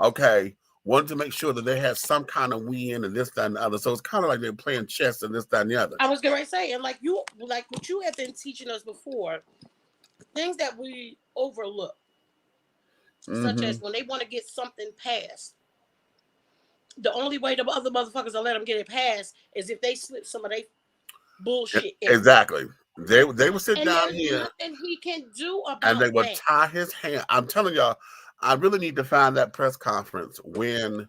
okay, wanted to make sure that they had some kind of win and this, that, and the other. So it's kind of like they're playing chess and this, that, and the other. I was going to say, and like what you have been teaching us before, things that we overlook, such as when they want to get something passed, the only way the other motherfuckers will let them get it passed is if they slip some of their bullshit in. Exactly. They would sit down here, and he can do about and they would that. tie his hand. I'm telling y'all, I really need to find that press conference when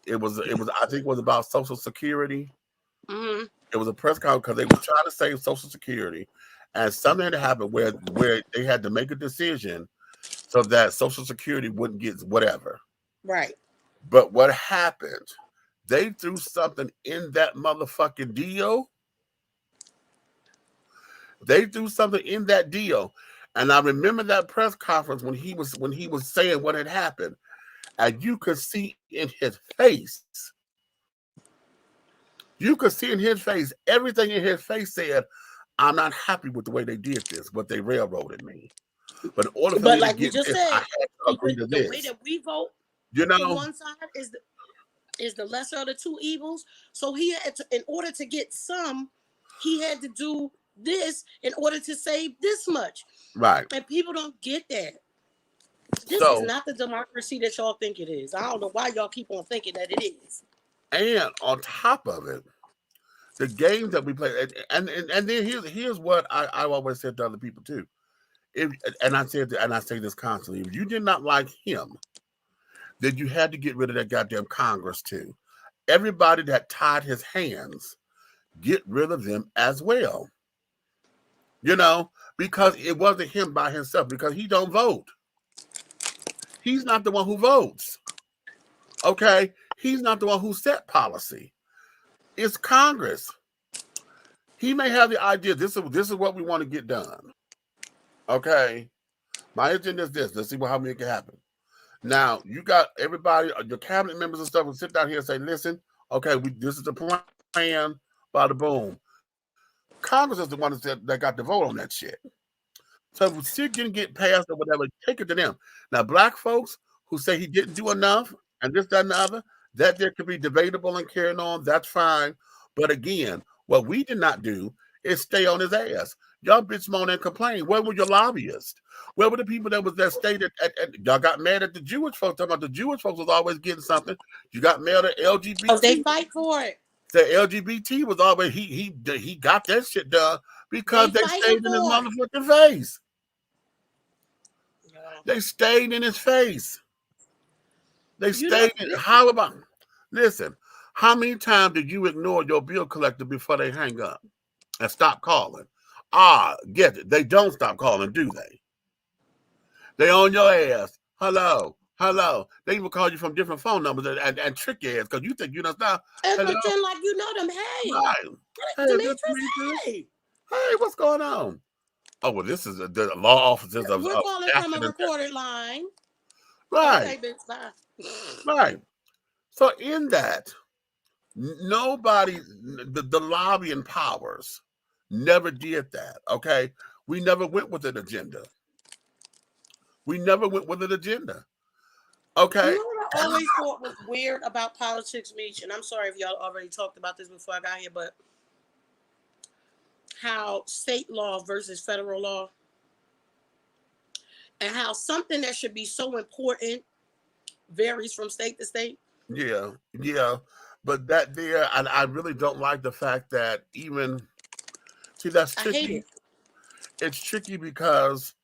it was. I think it was about Social Security. It was a press conference because they were trying to save Social Security, and something had happened where they had to make a decision so that Social Security wouldn't get whatever. Right. But what happened? They threw something in that motherfucking deal. They threw something in that deal. And I remember that press conference when he was saying what had happened. And you could see in his face. You could see in his face, everything in his face said, I'm not happy with the way they did this, but they railroaded me. But in order for me to get this, I had to agree to this. The way that we vote, you know, on one side is the lesser of the two evils. So he had to, in order to get some, he had to do this in order to save this much. Right. And people don't get that. This is not the democracy that y'all think it is. I don't know why y'all keep on thinking that it is. And on top of it, the games that we play, and then here's what I always said to other people too. I say this constantly. If you did not like him, then you had to get rid of that goddamn Congress too. Everybody that tied his hands, get rid of them as well. You know, because it wasn't him by himself, because he don't vote. He's not the one who votes. Okay? He's not the one who set policy. It's Congress. He may have the idea, this is what we want to get done. Okay? My agenda is this. Let's see how many can happen. Now, you got everybody, your cabinet members and stuff will sit down here and say, listen, okay, this is the plan, bada boom. Congress is the one that got the vote on that shit. So if shit didn't get passed or whatever, take it to them. Now, black folks who say he didn't do enough and this, that, and the other, that there could be debatable and carrying on, that's fine. But again, what we did not do is stay on his ass. Y'all bitch moan and complain. Where were your lobbyists? Where were the people that stayed at y'all got mad at the Jewish folks, talking about the Jewish folks was always getting something. You got mad at LGBT. Oh, they fight for it. The LGBT was always he got that shit done because they stayed in his motherfucking face. They stayed in his face. They stayed in. How about? Listen, how many times did you ignore your bill collector before they hang up and stop calling? Get it. They don't stop calling, do they? They on your ass. Hello. They even call you from different phone numbers and trick your ass because you think you don't stop. And pretend like you know them. Hey. Right. Hey, what's going on? Oh, well, this is the law offices of. We're calling from a recorded line. Right. Okay, right. So in that, nobody, the lobbying powers never did that. Okay, we never went with an agenda. Okay. You know what I always thought was weird about politics, Meech, and I'm sorry if y'all already talked about this before I got here, but how state law versus federal law, and how something that should be so important varies from state to state. Yeah. But that there, and I really don't like the fact that even, see, that's tricky. I hate it. It's tricky because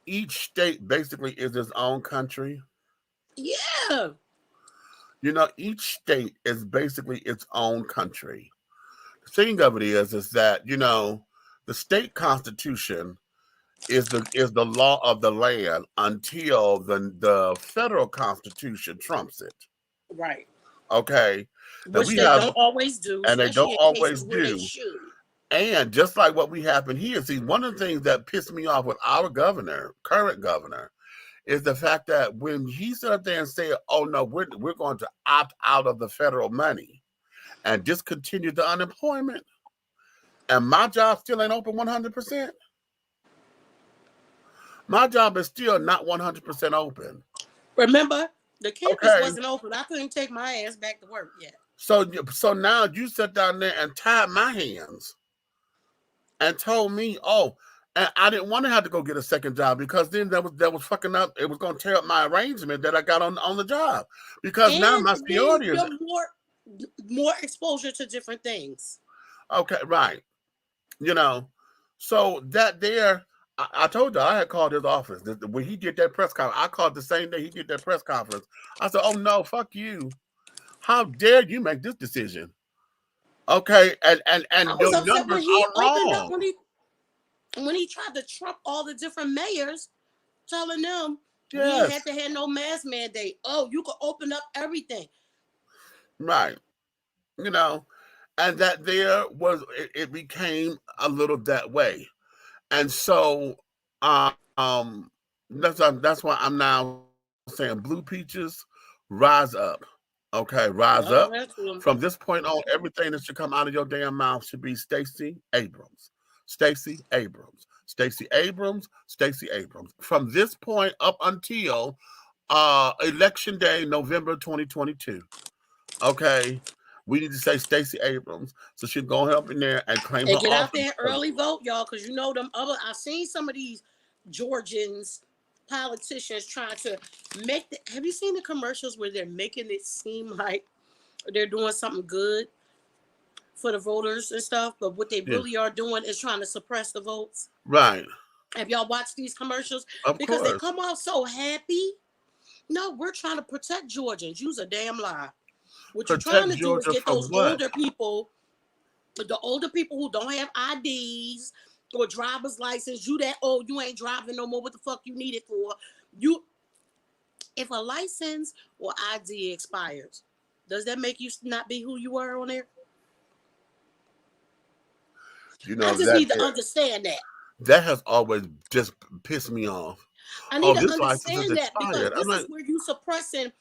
each state basically is its own country. Yeah. You know, each state is basically its own country. The thing of it is that, you know, the state constitution is the law of the land until the federal constitution trumps it. Right. Okay. Which they don't always do. And they don't always do. And just like what we happen here, see, one of the things that pissed me off with our current governor, is the fact that when he stood up there and said, oh no, we're going to opt out of the federal money and discontinue the unemployment, and my job still ain't open 100%. My job is still not 100% open. Remember, the campus wasn't open. I couldn't take my ass back to work yet. So now you sat down there and tied my hands and told me, and I didn't want to have to go get a second job because then that was fucking up. It was going to tear up my arrangement that I got on the job because now my seniority is more exposure to different things. Okay, right. You know, so that there, I told you I had called his office when he did that press conference. I called the same day he did that press conference. I said, "Oh no, fuck you! How dare you make this decision?" Okay, and your numbers are wrong. When he tried to trump all the different mayors, telling them we had to have no mask mandate. Oh, you could open up everything. Right. You know, and that there was, it became a little that way. And so that's why I'm now saying Blue Peaches, rise up. Okay, rise up. From this point on, everything that should come out of your damn mouth should be Stacey Abrams. Stacey Abrams. Stacey Abrams. Stacey Abrams. From this point up until election day, November 2022. Okay. We need to say Stacey Abrams, so she'll go up in there and claim her get out there early vote, y'all, because you know them other. I've seen some of these Georgians politicians trying to make the. Have you seen the commercials where they're making it seem like they're doing something good for the voters and stuff, but what they really are doing is trying to suppress the votes? Right. Have y'all watched these commercials? Because they come out so happy. No, we're trying to protect Georgians. Use a damn lie. What you're trying to do is get those older people, the older people who don't have IDs or driver's license. You that old, you ain't driving no more. What the fuck you need it for? If a license or ID expires, does that make you not be who you were on there? You know, I just need to understand that. That has always just pissed me off. I need Oh, to this license is understand that, because expired. I'm this like, is where you suppressing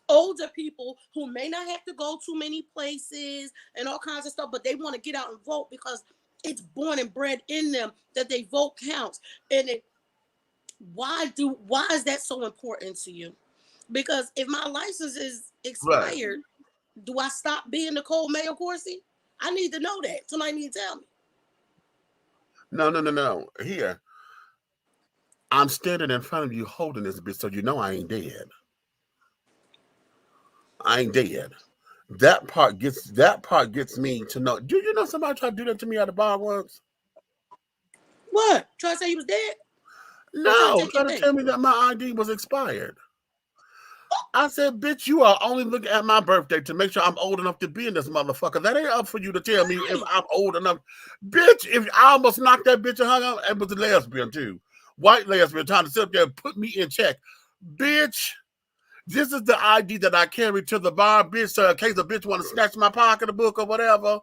older people who may not have to go too many places and all kinds of stuff, but they want to get out and vote because it's born and bred in them that they vote counts. And why is that so important to you? Because if my license is right. expired, do I stop being Nicole Mayo Corsi? I need to know that. Somebody need to tell me. No. Here, I'm standing in front of you holding this bitch, so you know I ain't dead. I ain't dead. That part gets me to know. Do you know somebody tried to do that to me at the bar once? What? Try to say he was dead? Or try to No, take your trying to thing? tell me that my ID was expired. I said, bitch, you are only looking at my birthday to make sure I'm old enough to be in this motherfucker. That ain't up for you to tell me if Right. I'm old enough. Bitch, if I almost knocked that bitch and hung up, it was a lesbian too. White lesbian trying to sit up there and put me in check. Bitch, this is the ID that I carry to the bar, bitch. So in case a bitch want to snatch my pocketbook or whatever,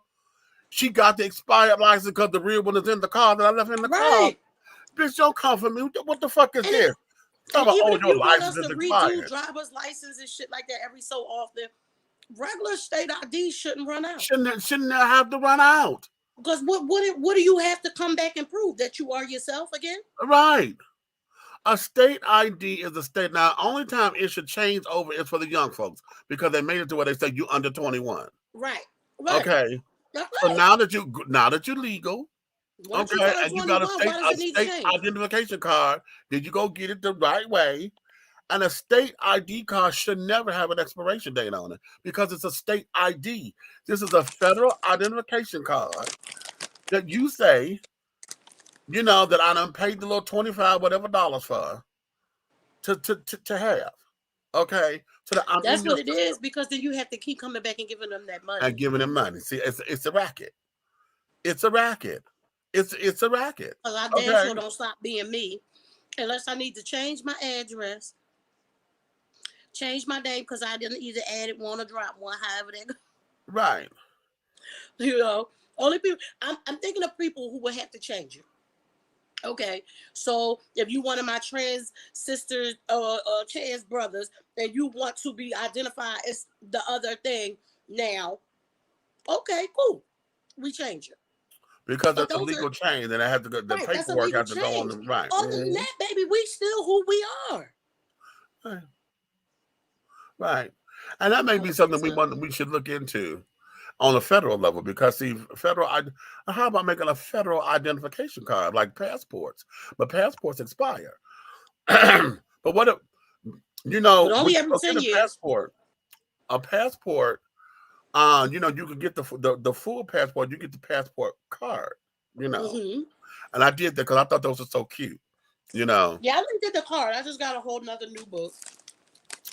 she got the expired license because the real one is in the car that I left in the car. Right. Bitch, don't come for me. What the fuck is And this? Talking and about, even oh, if your you want license us is to redo expired. driver's license and shit like that every so often, regular state ID shouldn't run out. Shouldn't that have to run out? Because what do you have to come back and prove? That you are yourself again? Right. A state ID is a state. Now, only time it should change over is for the young folks because they made it to where they say you under 21. Right. Right. Okay. That's So right. now that you're legal, Once you okay, turn and you got 21, why does a it need to state change? identification card, did you go get it the right way? And a state ID card should never have an expiration date on it because it's a state ID. This is a federal identification card that you say, that I done paid the little 25 whatever dollars for to have. Okay, so that I'm That's in your what it system is, because then you have to keep coming back and giving them that money. and giving them money. See, it's a racket. It's a racket. It's a racket. Because I damn Okay, sure don't stop being me unless I need to change my address, change my name because I didn't either add it one or drop one, however that right. you know. Only people I'm thinking of people who would have to change it. Okay, so if you one of my trans sisters or trans brothers and you want to be identified as the other thing now, okay, cool, we change it. Because But it's a those legal are change, and I have to go. The right. That's a paperwork legal has to go on change. the right. Other than that, baby, we still who we are. Right. Right. And that may be something Motherfuckers. we should look into on a federal level because see, how about making a federal identification card like passports? But passports expire. But what if But when only you every go get 10 a years. passport, you could get the full passport. You get the passport card, Mm-hmm. and I did that because I thought those were so cute. Yeah, I didn't get the card. I just got a whole nother new book.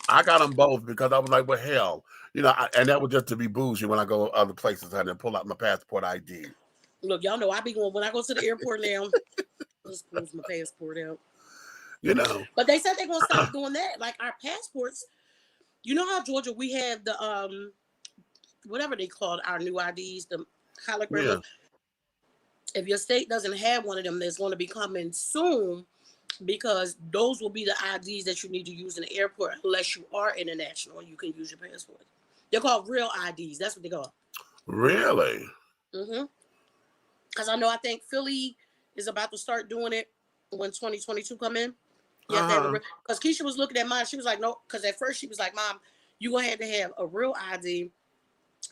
I got them both because I was like, well, hell, and that was just to be bougie when I go other places. I didn't pull out my passport ID. Look, y'all know I be going when I go to the airport now. Just close my passport out. But they said they're gonna stop doing that. Like our passports, you know how Georgia we have the whatever they called our new IDs, the hologram. Yeah. If your state doesn't have one of them, there's going to be coming soon, because those will be the IDs that you need to use in the airport unless you are international and you can use your passport. They're called real IDs. That's what they call. Really? Mm-hmm. Because I think Philly is about to start doing it when 2022 come in. You have to have a real, because Keisha was looking at mine. She was like, no, because at first she was like, Mom, you gonna have to have a real ID.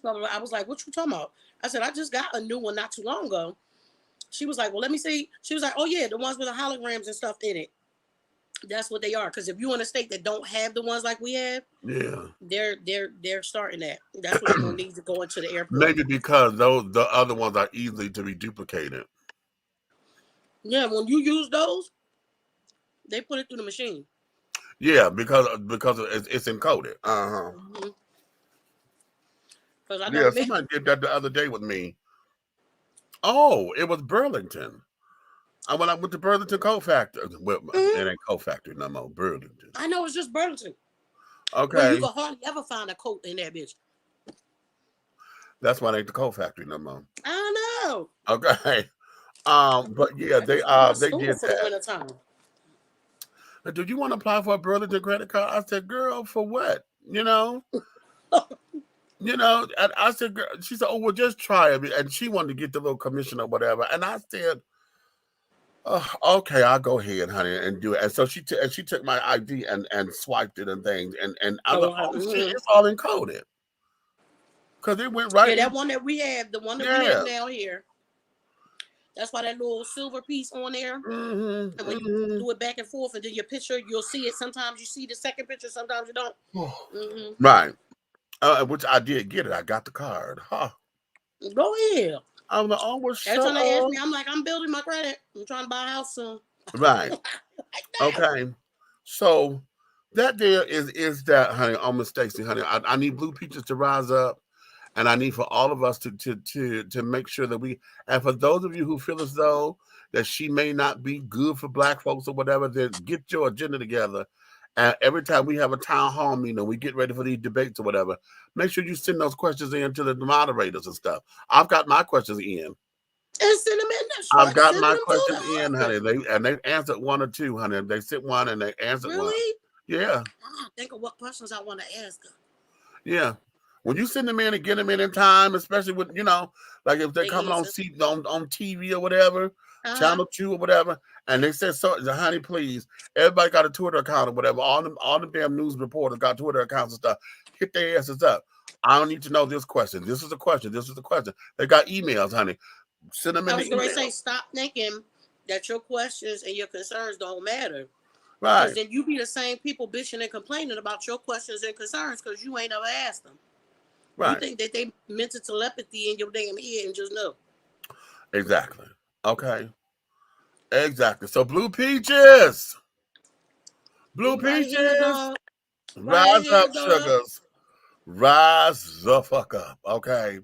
Blah, blah, blah. I was like, what you talking about? I said, I just got a new one not too long ago. She was like, well, let me see. She was like, oh yeah, the ones with the holograms and stuff in it. That's what they are. Because if you're in a state that don't have the ones like we have, yeah, they're starting that. That's what they're gonna need to go into the airport. Maybe because the other ones are easily to be duplicated. Yeah, when you use those, they put it through the machine. Yeah, because it's encoded. Mm-hmm. Yeah, somebody did that the other day with me. Oh, it was Burlington. I went to Burlington Coat Factory. Well, it ain't Coat Factory no more. Burlington. I know it's just Burlington. Okay. Well, you can hardly ever find a coat in that bitch. That's why it ain't the Coat Factory no more. I know. Okay. But yeah, I just bought a they stool did for the that. winter time. Did you want to apply for a Burlington credit card? I said, girl, for what? I said, girl, she said, oh, well, just try it. And she wanted to get the little commission or whatever. And I said, oh, okay, I'll go ahead, honey, and do it. And so she took my ID and swiped it and things. And I was like, oh, shit, it's all encoded. Because it went right Yeah, that in. one that we have, the one that we have down here. That's why that little silver piece on there. Mm-hmm, And when you do it back and forth, and then your picture, you'll see it. Sometimes you see the second picture, sometimes you don't. Mm-hmm. Right. Which I did get it. I got the card. Huh. Go ahead. I was like, oh, well, Every shut time they ask up. me, I'm like, I'm building my credit. I'm trying to buy a house soon. Right. Like that. Okay. So that there is that, honey, almost Stacey, honey. I need Blue Peaches to rise up. And I need for all of us to make sure that we, and for those of you who feel as though that she may not be good for Black folks or whatever, then get your agenda together. And every time we have a town hall meeting, we get ready for these debates or whatever, make sure you send those questions in to the moderators and stuff. I've got my questions in. And send them in there. I've got my them questions in, honey. They answered one or two, honey. They sent one and they answered one. Really? Yeah. I'm not thinking what questions I want to ask them. Yeah. When you send them in and get them in time, especially with, like if they're coming on TV or whatever, Channel 2 or whatever, and they said, so, honey, please, everybody got a Twitter account or whatever. All the damn news reporters got Twitter accounts and stuff. Hit their asses up. I don't need to know this question. This is a question. This is a question. They got emails, honey. Send them in the email. I was going to say, stop thinking that your questions and your concerns don't matter. Right. Because then you be the same people bitching and complaining about your questions and concerns because you ain't ever asked them. Right. You think that they mental telepathy in your damn ear and just know. Exactly. Okay. Exactly. So Blue Peaches. Blue Peaches. Rise up, sugars. Rise the fuck up. Okay.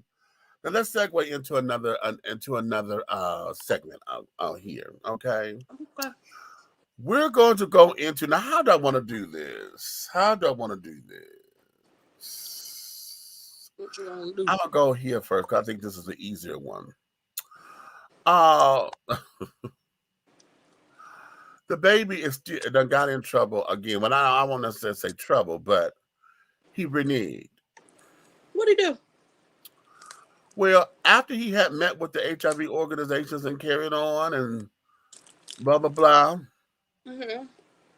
Now let's segue into another segment out here. Okay. We're going to go into now. How do I want to do this? What you gonna do? I'm gonna go here first because I think this is the easier one. The baby is still got in trouble again. Well, I won't necessarily say trouble, but he reneged. What'd he do? Well, after he had met with the HIV organizations and carried on and blah blah blah,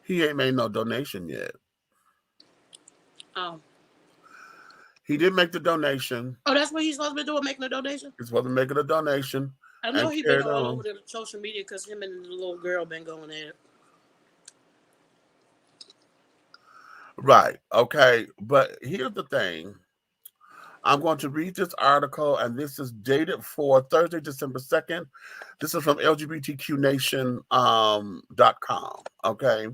he ain't made no donation yet. Oh. He didn't make the donation. Oh, that's what he's supposed to be doing, making a donation? He's supposed to be making a donation. I know he's been all over the social media because him and the little girl been going at it. Right. Okay. But here's the thing. I'm going to read this article, and this is dated for Thursday, December 2nd. This is from LGBTQNation.com. Okay.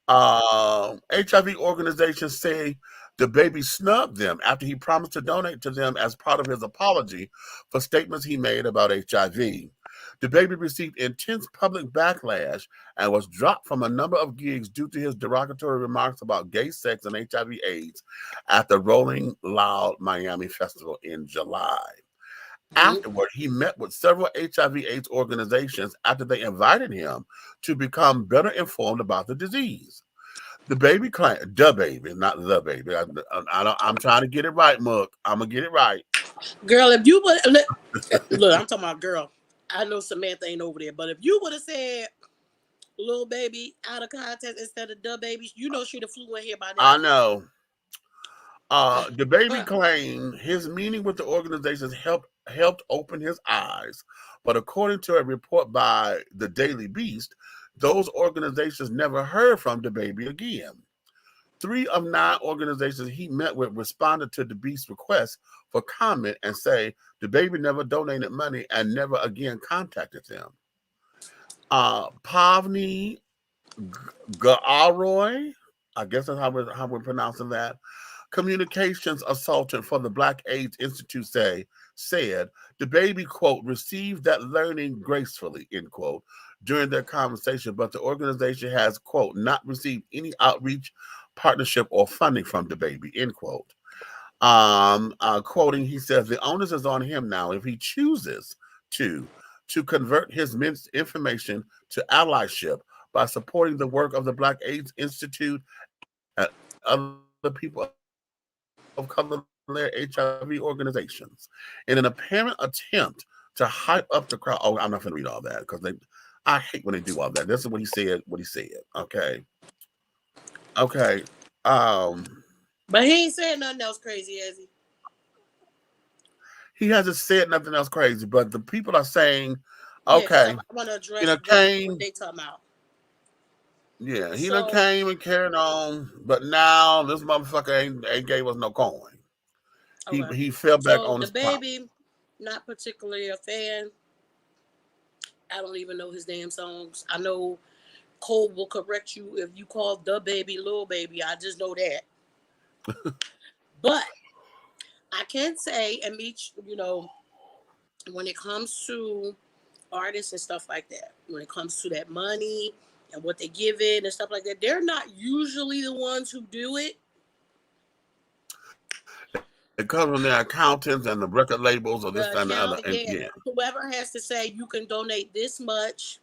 HIV organizations say the baby snubbed them after he promised to donate to them as part of his apology for statements he made about HIV. The baby received intense public backlash and was dropped from a number of gigs due to his derogatory remarks about gay sex and HIV/AIDS at the Rolling Loud Miami Festival in July. Afterward, he met with several HIV/AIDS organizations after they invited him to become better informed about the disease. The baby claimed, the baby, not the baby. I'm trying to get it right, Mook. I'm going to get it right. Girl, if you would, look, I'm talking about girl. I know Samantha ain't over there, but if you would have said little baby out of context instead of the baby, you know she'd have flew in here by now. I know. The baby claimed his meeting with the organizations helped open his eyes, but according to a report by the Daily Beast, those organizations never heard from the baby again. 3 of 9 organizations he met with responded to the Beast's request for comment and say the baby never donated money and never again contacted them. Pavni Gaaroy, I guess that's how we're pronouncing that, communications consultant for the Black AIDS Institute said the baby, quote, received that learning gracefully, end quote, during their conversation, but the organization has, quote, not received any outreach, partnership, or funding from the baby, end quote. Quoting, he says, the onus is on him now if he chooses to to convert his misinformation to allyship by supporting the work of the Black AIDS Institute and other people of color in their HIV organizations in an apparent attempt to hype up the crowd. Oh, I'm not going to read all that because I hate when they do all that. This is what he said. Okay. Okay. But he ain't saying nothing else crazy, has he? He hasn't said nothing else crazy, but the people are saying, okay, okay, I want to address he done what came. they talking about. Yeah, he done came and carried on, but now this motherfucker ain't gave us no coin. Okay. He fell back on the his promise. baby, not particularly a fan. I don't even know his damn songs. I know Cole will correct you if you call the baby Lil Baby. I just know that. But I can say, and meet, when it comes to artists and stuff like that, when it comes to that money and what they give it and stuff like that, they're not usually the ones who do it. It comes from their accountants and the record labels or this and the other. And yeah. Whoever has to say you can donate this much.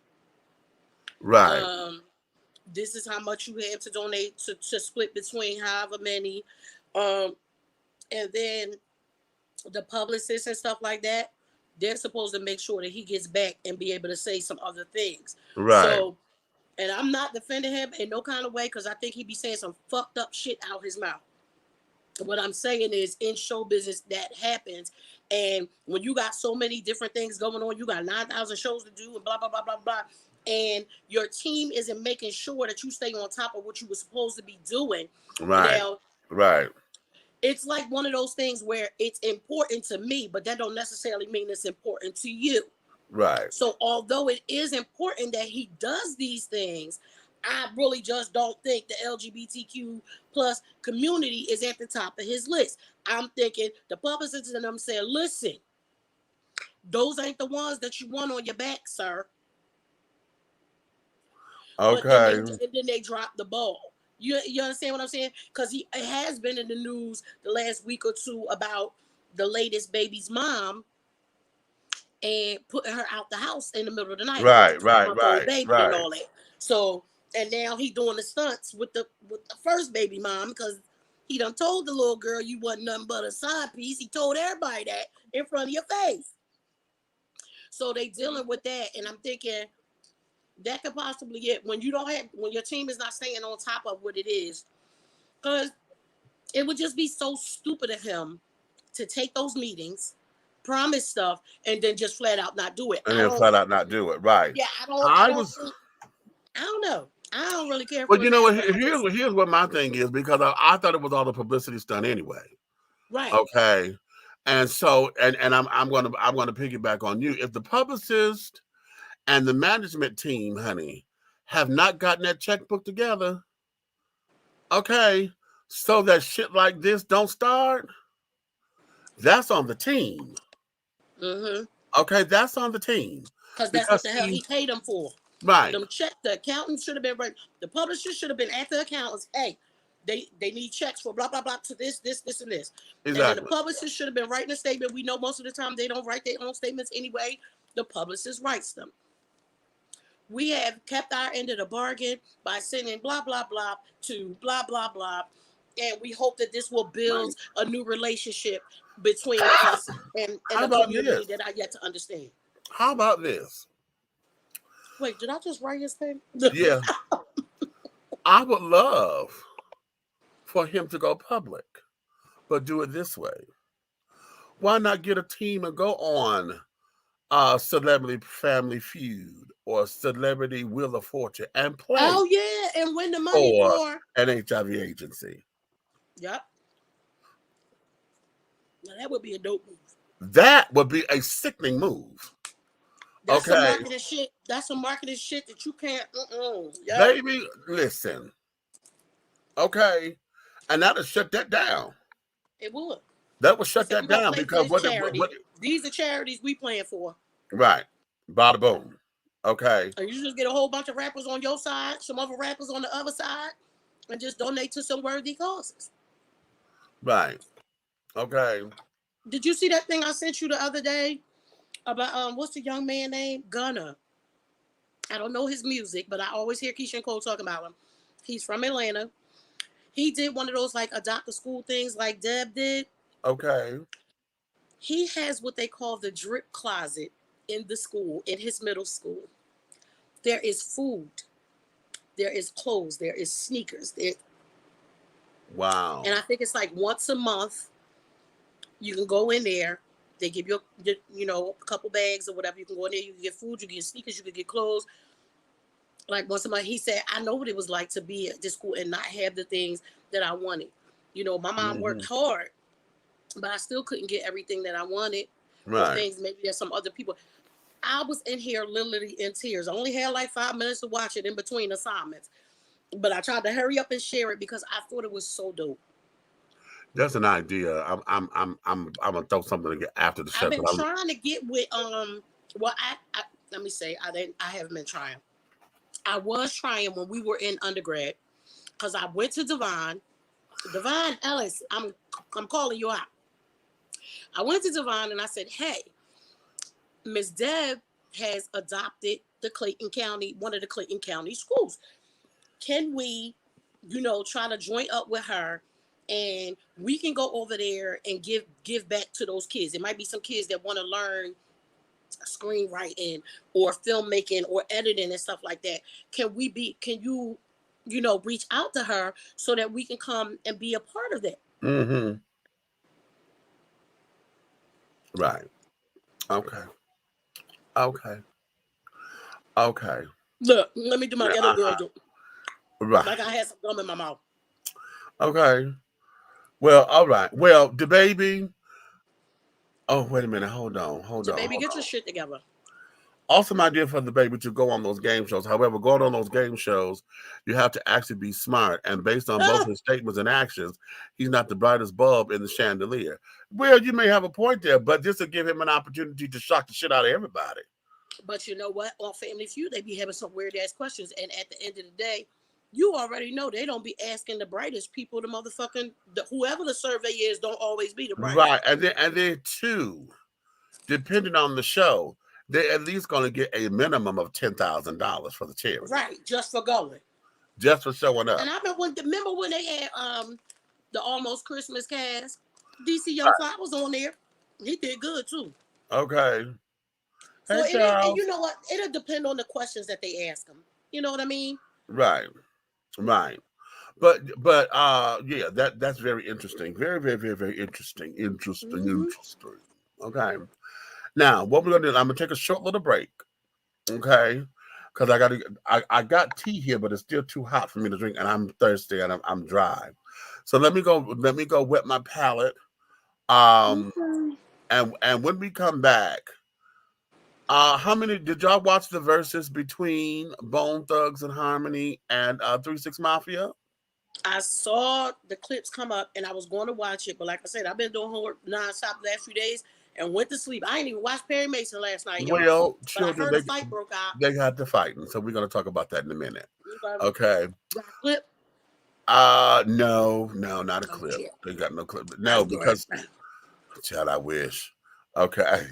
Right. This is how much you have to donate to split between however many. And then the publicists and stuff like that, they're supposed to make sure that he gets back and be able to say some other things. Right. So, and I'm not defending him in no kind of way because I think he be saying some fucked up shit out his mouth. What I'm saying is, in show business, that happens. And when you got so many different things going on, you got 9,000 shows to do and blah, blah, blah, blah, blah. And your team isn't making sure that you stay on top of what you were supposed to be doing. Right. Now, right. It's like one of those things where it's important to me, but that don't necessarily mean it's important to you. Right. So although it is important that he does these things, I really just don't think the LGBTQ plus community is at the top of his list. I'm thinking the publicists and them saying, listen, those ain't the ones that you want on your back, sir. Okay. And then they drop the ball. You understand what I'm saying? Because it has been in the news the last week or two about the latest baby's mom and putting her out the house in the middle of the night. Right. Baby and all that. So, and now he doing the stunts with the first baby mom because he done told the little girl you wasn't nothing but a side piece. He told everybody that in front of your face. So they dealing with that, and I'm thinking that could possibly get when your team is not staying on top of what it is, because it would just be so stupid of him to take those meetings, promise stuff, and then just flat out not do it. Right. Yeah, I don't know. I don't really care. But you know what? Here's what my thing is, because I thought it was all the publicity stunt anyway. Right. Okay. And so and I'm gonna piggyback on you. If the publicist and the management team, honey, have not gotten that checkbook together, okay, so that shit like this don't start, that's on the team. Mm-hmm. Okay, that's on the team. Because that's what the hell he paid them for. Right. The accountants should have been right. The publishers should have been at the accountants. Hey, they need checks for blah, blah, blah to this, and this. Exactly. And then the publishers should have been writing a statement. We know most of the time they don't write their own statements anyway. The publicist writes them. We have kept our end of the bargain by sending blah, blah, blah to blah, blah, blah. And we hope that this will build a new relationship between us and the community that I yet to understand. How about this? Wait, did I just write his thing? Yeah. I would love for him to go public, but do it this way. Why not get a team and go on Celebrity Family Feud or Celebrity Wheel of Fortune and play? Oh, yeah, and win the money for an HIV agency. Yep. Now, that would be a dope move. That would be a sickening move. That's some marketing shit. That's some marketing shit that you can't. Yep. Baby, listen. Okay. And that would shut that down. It would. That would shut that down because what these are charities we playing for. Right. Bada boom. Okay. And you just get a whole bunch of rappers on your side, some other rappers on the other side, and just donate to some worthy causes. Right. Okay. Did you see that thing I sent you the other day About what's the young man name? Gunna. I don't know his music, but I always hear Keisha and Cole talking about him. He's from Atlanta. He did one of those like adopt a school things like Deb did. Okay. He has what they call the drip closet in the school, in his middle school. There is food. There is clothes. There is sneakers. Wow. And I think it's like once a month, you can go in there. They give you, a couple bags or whatever. You can go in there. You can get food. You can get sneakers. You can get clothes. Like once a month, he said, I know what it was like to be at this school and not have the things that I wanted. My mom worked hard, but I still couldn't get everything that I wanted. Right. Things maybe there's some other people. I was in here literally in tears. I only had like 5 minutes to watch it in between assignments, but I tried to hurry up and share it because I thought it was so dope. That's an idea. I'm gonna throw something to get after the show. I've been trying to get with let me say I haven't been trying. I was trying when we were in undergrad because I went to Devon Ellis. I'm calling you out. I went to Devon and I said, hey, Miss Deb has adopted one of the Clayton County schools. Can we, try to join up with her and we can go over there and give back to those kids? It might be some kids that want to learn screenwriting or filmmaking or editing and stuff like that. Can you reach out to her so that we can come and be a part of that? Mm-hmm. Right. Okay. Look, let me do my ghetto girl do. Right. Like I had some gum in my mouth. Okay. Well, all right. Well, the baby. Oh, wait a minute. Hold on. Baby, get your shit together. Awesome idea for the baby to go on those game shows. However, going on those game shows, you have to actually be smart. And based on both his statements and actions, he's not the brightest bulb in the chandelier. Well, you may have a point there, but this will give him an opportunity to shock the shit out of everybody. But you know what? On Family Feud, they be having some weird ass questions. And at the end of the day, you already know they don't be asking the brightest people. Whoever the survey is don't always be the brightest. Right. And then too, depending on the show, they're at least going to get a minimum of $10,000 for the charity. Right, just for going. Just for showing up. And I remember when they had the Almost Christmas cast, DC Young Fly was on there. He did good too. Okay. So and you know what? It'll depend on the questions that they ask them. You know what I mean? Right. But yeah, that's very interesting. Very, very, very, very interesting. Interesting. Okay. Now, what we're gonna do? I'm gonna take a short little break. Okay. Because I got tea here, but it's still too hot for me to drink, and I'm thirsty and I'm dry. So let me go wet my palate. And when we come back, how many did y'all watch the verses between Bone Thugs and Harmony and 3-6 Mafia? I saw the clips come up and I was going to watch it, but like I said, I've been doing homework nonstop the last few days and went to sleep. I ain't even watched Perry Mason last night. Well, but I heard the fight broke out. They got to fighting, so we're gonna talk about that in a minute. Okay. Clip? No, not a clip. Yeah. They got no clip. No, because child, I wish. Okay.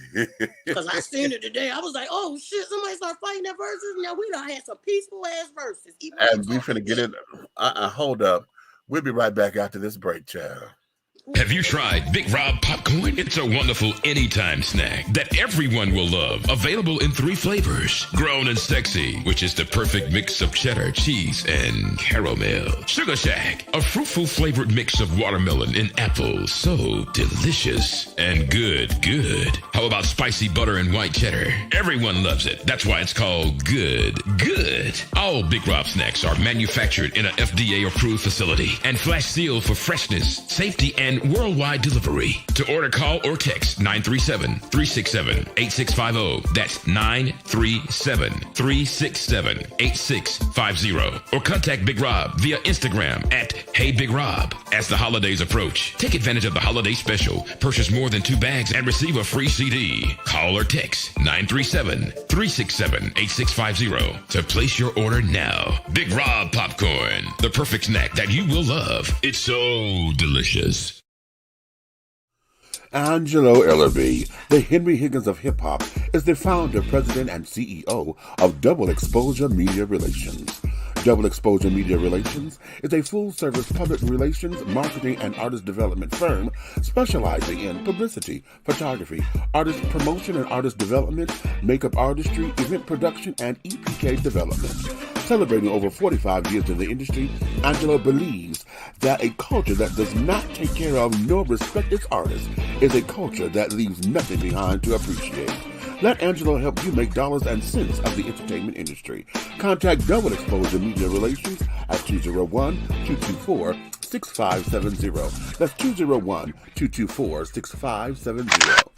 Because I seen it today. I was like, oh shit, somebody start fighting that verses. Now we done had some peaceful ass verses. And we finna get it. Hold up. We'll be right back after this break, child. Have you tried Big Rob popcorn? It's a wonderful anytime snack that everyone will love. Available in 3 flavors. Grown and Sexy, which is the perfect mix of cheddar, cheese, and caramel. Sugar Shack, a fruitful flavored mix of watermelon and apple. So delicious and good. How about spicy butter and white cheddar? Everyone loves it. That's why it's called good. All Big Rob snacks are manufactured in an FDA-approved facility and flash sealed for freshness, safety, and worldwide delivery. To order, call or text 937-367-8650. That's 937-367-8650. Or contact Big Rob via Instagram at Hey Big Rob. As the holidays approach, take advantage of the holiday special. Purchase more than 2 bags and receive a free CD. Call or text 937-367-8650 to place your order now. Big Rob popcorn, the perfect snack that you will love. It's so delicious. Angelo Ellerby, the Henry Higgins of hip-hop, is the founder, president, and CEO of Double Exposure Media Relations. Double Exposure Media Relations is a full-service public relations, marketing, and artist development firm specializing in publicity, photography, artist promotion and artist development, makeup artistry, event production, and EPK development. Celebrating over 45 years in the industry, Angelo believes that a culture that does not take care of nor respect its artists is a culture that leaves nothing behind to appreciate. Let Angelo help you make dollars and cents of the entertainment industry. Contact Double Exposure Media Relations at 201-224-6570. That's 201-224-6570.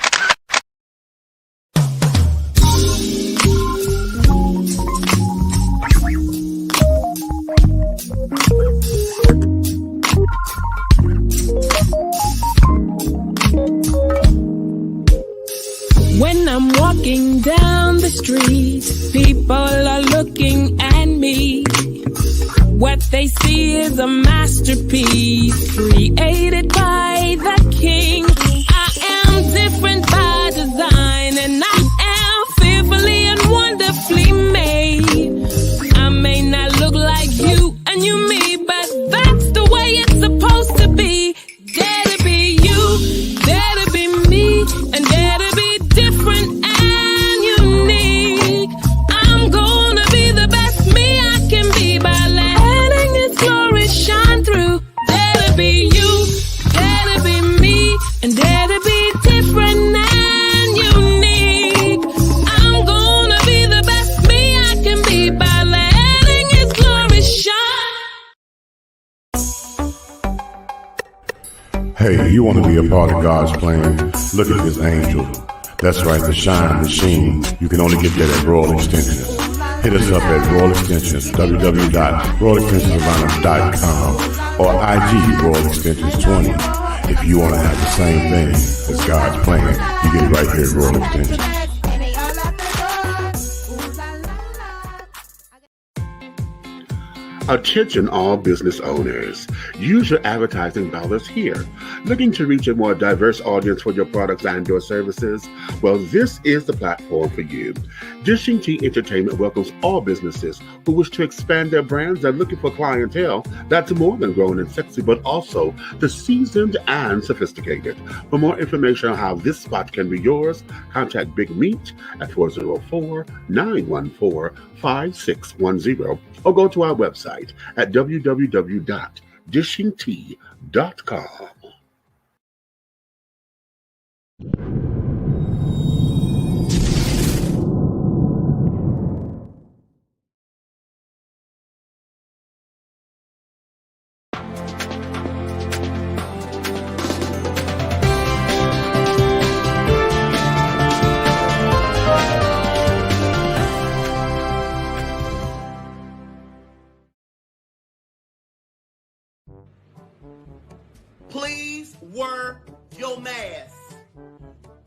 When I'm walking down the street, people are looking at me. What they see is a masterpiece created by the king. I am different by design, and I am fearfully and wonderfully made. I may not look like you and you me, but that's the way it's supposed to be. Dare to be you, dare to be me, and dare to be different and unique. I'm gonna be the best me I can be by letting its glory shine through. Dare to be you, dare to be me, and dare to be different and unique. I'm gonna be the best me I can be by letting its glory shine. Hey, you want to be a part of God's plan? Look at this angel. That's right, the shine, the sheen. You can only get that at Royal Extensions. Hit us up at Royal Extensions, www.royalextensionsatlanta.com or IG Royal Extensions 20. If you want to have the same thing as God's plan, you get it right here at Royal Extensions. Attention all business owners. Use your advertising dollars here. Looking to reach a more diverse audience for your products and your services? Well, this is the platform for you. Dishing Tea Entertainment welcomes all businesses who wish to expand their brands and looking for clientele that's more than grown and sexy, but also the seasoned and sophisticated. For more information on how this spot can be yours, contact Big Meat at 404-914-5610 or go to our website at www.dishingtea.com. Please wear your mask.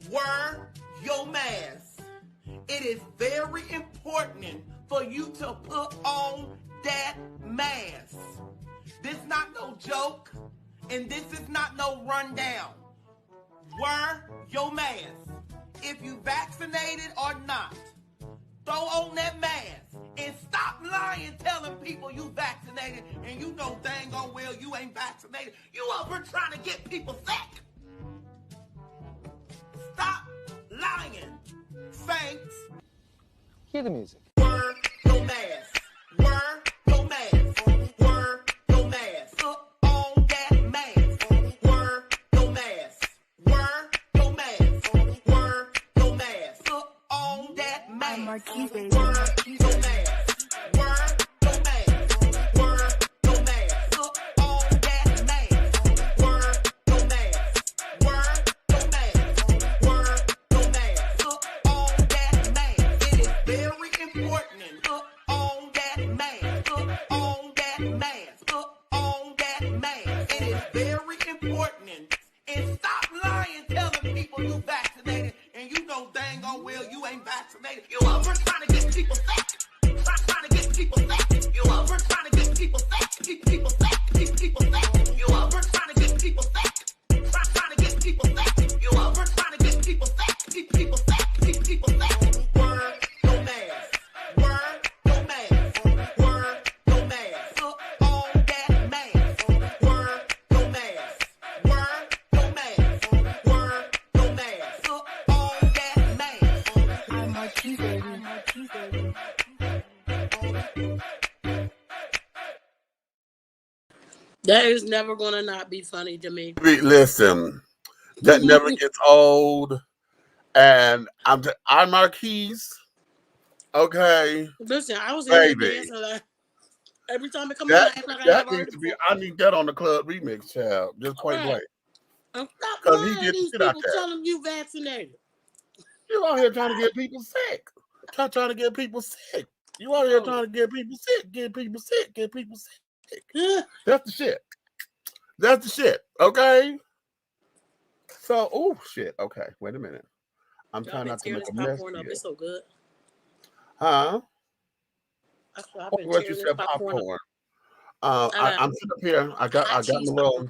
Wear your mask. It is very important for you to put on that mask. This is not no joke, and this is not no rundown. Wear your mask. If you vaccinated or not, throw on that mask and stop lying, telling people you vaccinated and you know dang on well you ain't vaccinated. You over trying to get people sick. Stop lying, saints. Hear the music. Wear your mask. Wear your mask. Wear your mask. Put on that mask. Wear your mask. Wear your mask. Wear your mask. Put on that mask. Wear your mask. Wear your mask. Wear your mask. Put on that mask. Wear your mask. Wear your mask. Wear your mask. Put on that mask. It is very important That is never gonna not be funny to me. Listen, that never gets old. And I'm Marquise. Okay, Listen, I was in here baby. dancing like every time it come on, I That act like I that never heard needs it to be. before. I need that on the club remix, child. Just point Right. blank. And stop Because he lying to did the these shit out people there. telling you vaccinated. You out here trying to get people sick. Trying to get people sick. You out here trying to get people sick. Get people sick. Get people sick. That's the shit. That's the shit. Okay. So, oh shit. Okay. Wait a minute. I'm Y'all trying been not to tearing make this a mess popcorn up. here. It's so good. Huh? I've been What you tearing this said, popcorn up. popcorn. I got I'm sitting up here. I got hot my cheese little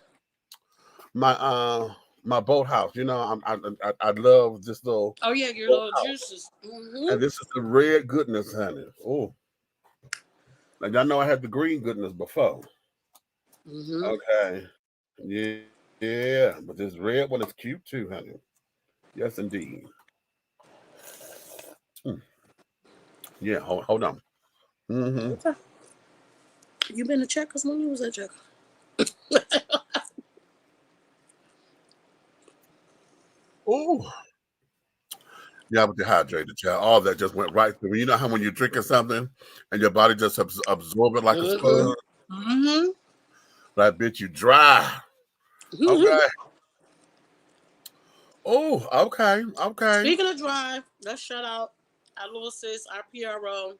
popcorn. my boathouse. You know, I love this little Oh yeah, your little boathouse. juices. And this is the red goodness, honey. Oh, now y'all know I had the green goodness before. Okay, yeah, but this red one is cute too, honey. Yes, indeed. Yeah, hold on. Okay. You been to Checkers? When you was at Checkers? Oh, yeah, but dehydrated, child. All that just went right through. You know how when you're drinking something and your body just absorb it like a sponge? That bitch, you dry. Okay. Oh, okay. Speaking of dry, let's shout out our little sis, our PRO.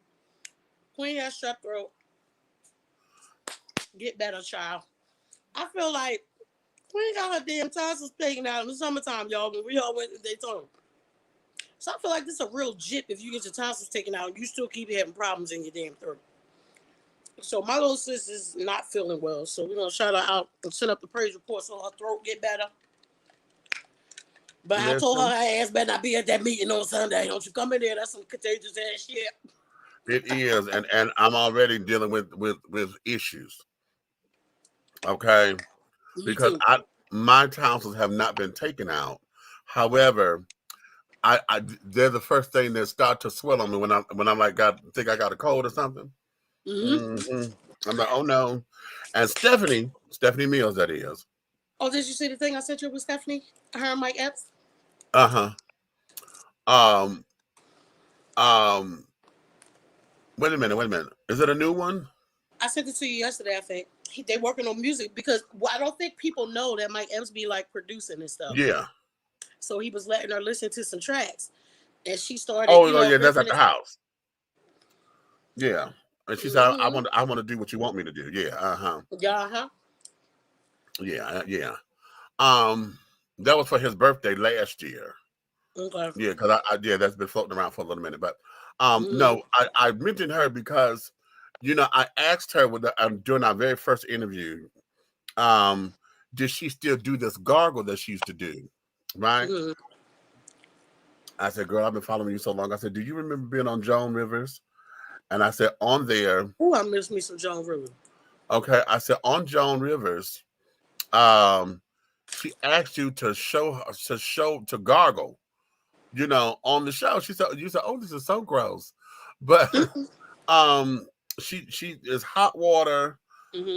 Queen has strep throat. Get better, child. I feel like Queen got her damn tonsils taken out in the summertime, y'all, when we all went to Daytona. So I feel like this is a real jip if you get your tonsils taken out and you still keep having problems in your damn throat. So my little sis is not feeling well. So we're going to shout her out and send up the praise report so her throat get better. But I told her ass better not be at that meeting on Sunday. Don't you come in there. That's some contagious ass shit. It is, and I'm already dealing with issues. Okay, because my tonsils have not been taken out. However, they're the first thing that start to swell on me when I'm like think I got a cold or something. I'm like, oh no. And Stephanie Mills, that is. Oh, did you see the thing I sent you with Stephanie? Her and Mike Epps? Wait a minute. Is it a new one? I sent it to you yesterday, I think. They're working on music because I don't think people know that Mike Epps be like producing and stuff. Yeah. So he was letting her listen to some tracks. And she started. Oh, yeah, that's at the house. Yeah. And she said, I want to do what you want me to do. Yeah. Yeah. That was for his birthday last year. Okay. Yeah, because that's been floating around for a little minute. But no, I mentioned her because, I asked her during our very first interview, did she still do this gargle that she used to do? Right? I said, girl, I've been following you so long. I said, do you remember being on Joan Rivers? And I said, on there. Oh, I miss me some Joan Rivers. Okay. I said, on Joan Rivers, she asked you to gargle, on the show. You said, oh, this is so gross. But she is hot water,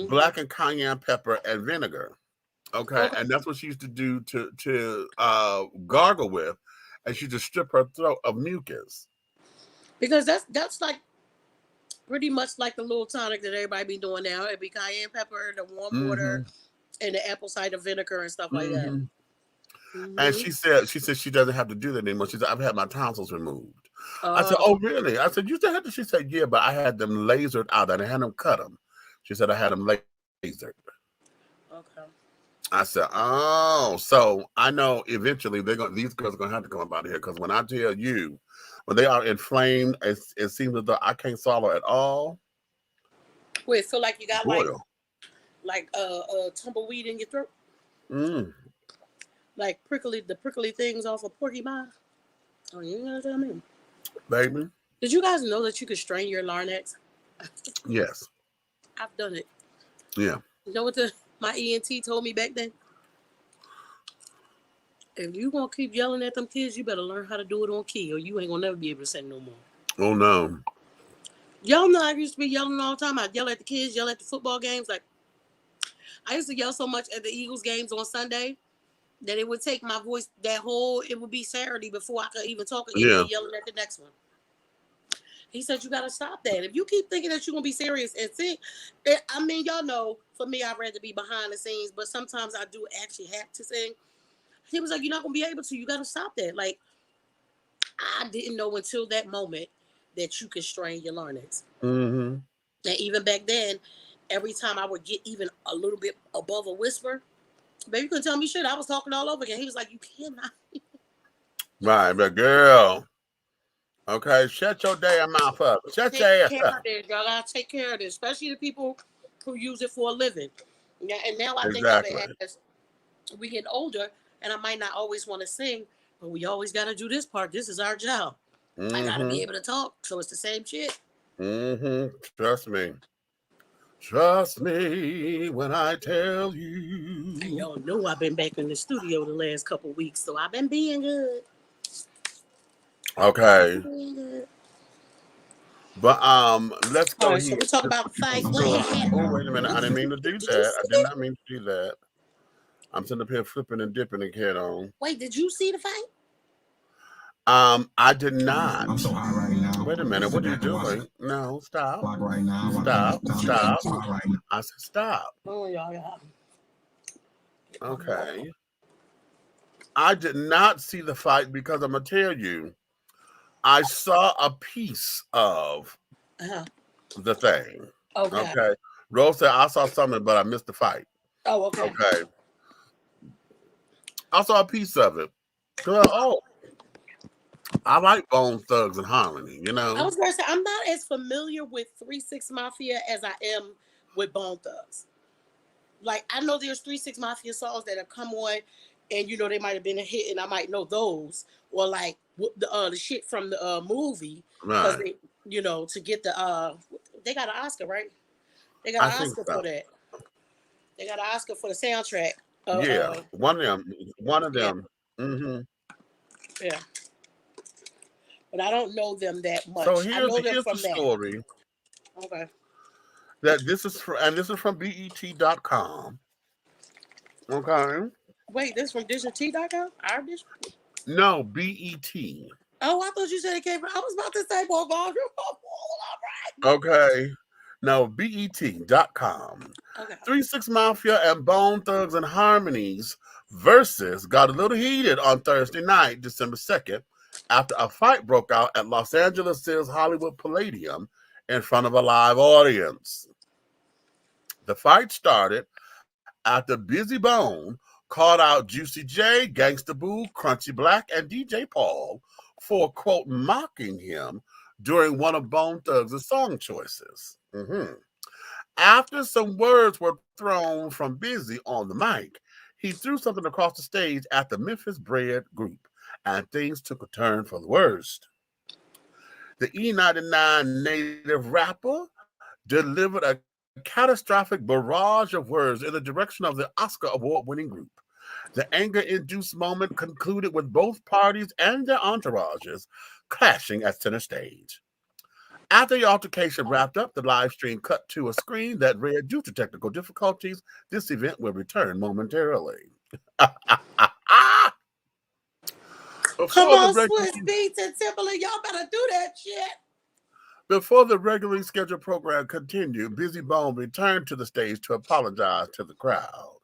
black and cayenne pepper, and vinegar. Okay. And that's what she used to do to gargle with. And she just strip her throat of mucus. Because that's like pretty much like the little tonic that everybody be doing now. It'd be cayenne pepper, the warm water, and the apple cider vinegar and stuff like that. And she said she doesn't have to do that anymore. She said, I've had my tonsils removed. I said, oh, really? I said, you still have to? She said, yeah, but I had them lasered out. I didn't have them cut them. She said, I had them lasered. Okay. I said, oh, so I know eventually these girls are going to have to come up out of here because when I tell you, when they are inflamed, it seems as though I can't swallow at all. Wait, feel like you got like tumbleweed in your throat? Like the prickly things off of porcupine? Oh, you know what I mean? Baby. Did you guys know that you could strain your larynx? Yes. I've done it. Yeah. You know what my ENT told me back then? If you gonna keep yelling at them kids, you better learn how to do it on key, or you ain't gonna never be able to sing no more. Oh no. Y'all know I used to be yelling all the time. I'd yell at the kids, yell at the football games, like I used to yell so much at the Eagles games on Sunday that it would take my voice it would be Saturday before I could even talk again and yelling at the next one. He said, you got to stop that. If you keep thinking that you're going to be serious and sing, I mean, y'all know, for me, I'd rather be behind the scenes, but sometimes I do actually have to sing. He was like, you're not going to be able to. You got to stop that. Like, I didn't know until that moment that you could strain your larynx. Mm-hmm. And even back then, every time I would get even a little bit above a whisper, baby, you couldn't tell me shit. I was talking all over again. He was like, you cannot. Right, but girl, okay, shut your damn mouth up. Shut your ass up. Y'all gotta take care of this, especially the people who use it for a living. Yeah, and now I think of Exactly. it as we get older, and I might not always want to sing, but we always got to do this part. This is our job. I gotta be able to talk, so it's the same shit. Mm-hmm. Trust me. Trust me when I tell you. And y'all know I've been back in the studio the last couple weeks, so I've been being good. Okay. But let's go Right, here. so we talk about fight. Oh, wait a minute. I didn't mean to do that. I did not mean to do that. I'm sitting up here flipping and dipping and head on. Wait, did you see the fight? I did not. I'm so high right now. Wait a minute. What are you doing? No, stop. Clock right now. Stop. I said stop. Oh, y'all. Okay. I did not see the fight because I'm gonna tell you, I saw a piece of the thing. Okay. Rose said I saw something, but I missed the fight. Oh, okay. Okay. I saw a piece of it. Oh, I like Bone Thugs and Harmony, you know. I was gonna say I'm not as familiar with 3 6 Mafia as I am with Bone Thugs. Like I know there's 3 6 Mafia songs that have come on, and you know they might have been a hit, and I might know those, or like the shit from the movie, because Right. they, you know, to get the they got an Oscar, right? They got an Oscar for that. They got an Oscar for the soundtrack. Yeah, one of them. Yeah. Mm-hmm. Yeah. But I don't know them that much. So I know them here's from the that. story. Okay. That this is from BET.com. Okay. Wait, this from DisneyT.com? Our Dish? No, BET. Oh, I thought you said it came from. I was about to say, well, all right. Okay. No, BET.com. Okay. 3 6 Mafia and Bone Thugs and Harmony's VERZUZ got a little heated on Thursday night, December 2nd, after a fight broke out at Los Angeles' Hollywood Palladium in front of a live audience. The fight started after Busy Bone called out Juicy J, Gangsta Boo, Crunchy Black, and DJ Paul for, quote, mocking him during one of Bone Thugs' song choices. Mm-hmm. After some words were thrown from Busy on the mic, he threw something across the stage at the Memphis-bred group, and things took a turn for the worst. The E99 native rapper delivered a catastrophic barrage of words in the direction of the Oscar award-winning group. The anger-induced moment concluded with both parties and their entourages clashing at center stage. After the altercation wrapped up, the live stream cut to a screen that read, due to technical difficulties, this event will return momentarily. Come on, Swiss Beats and Timberland, y'all better do that shit. Before the regularly scheduled program continued, Busy Bone returned to the stage to apologize to the crowd.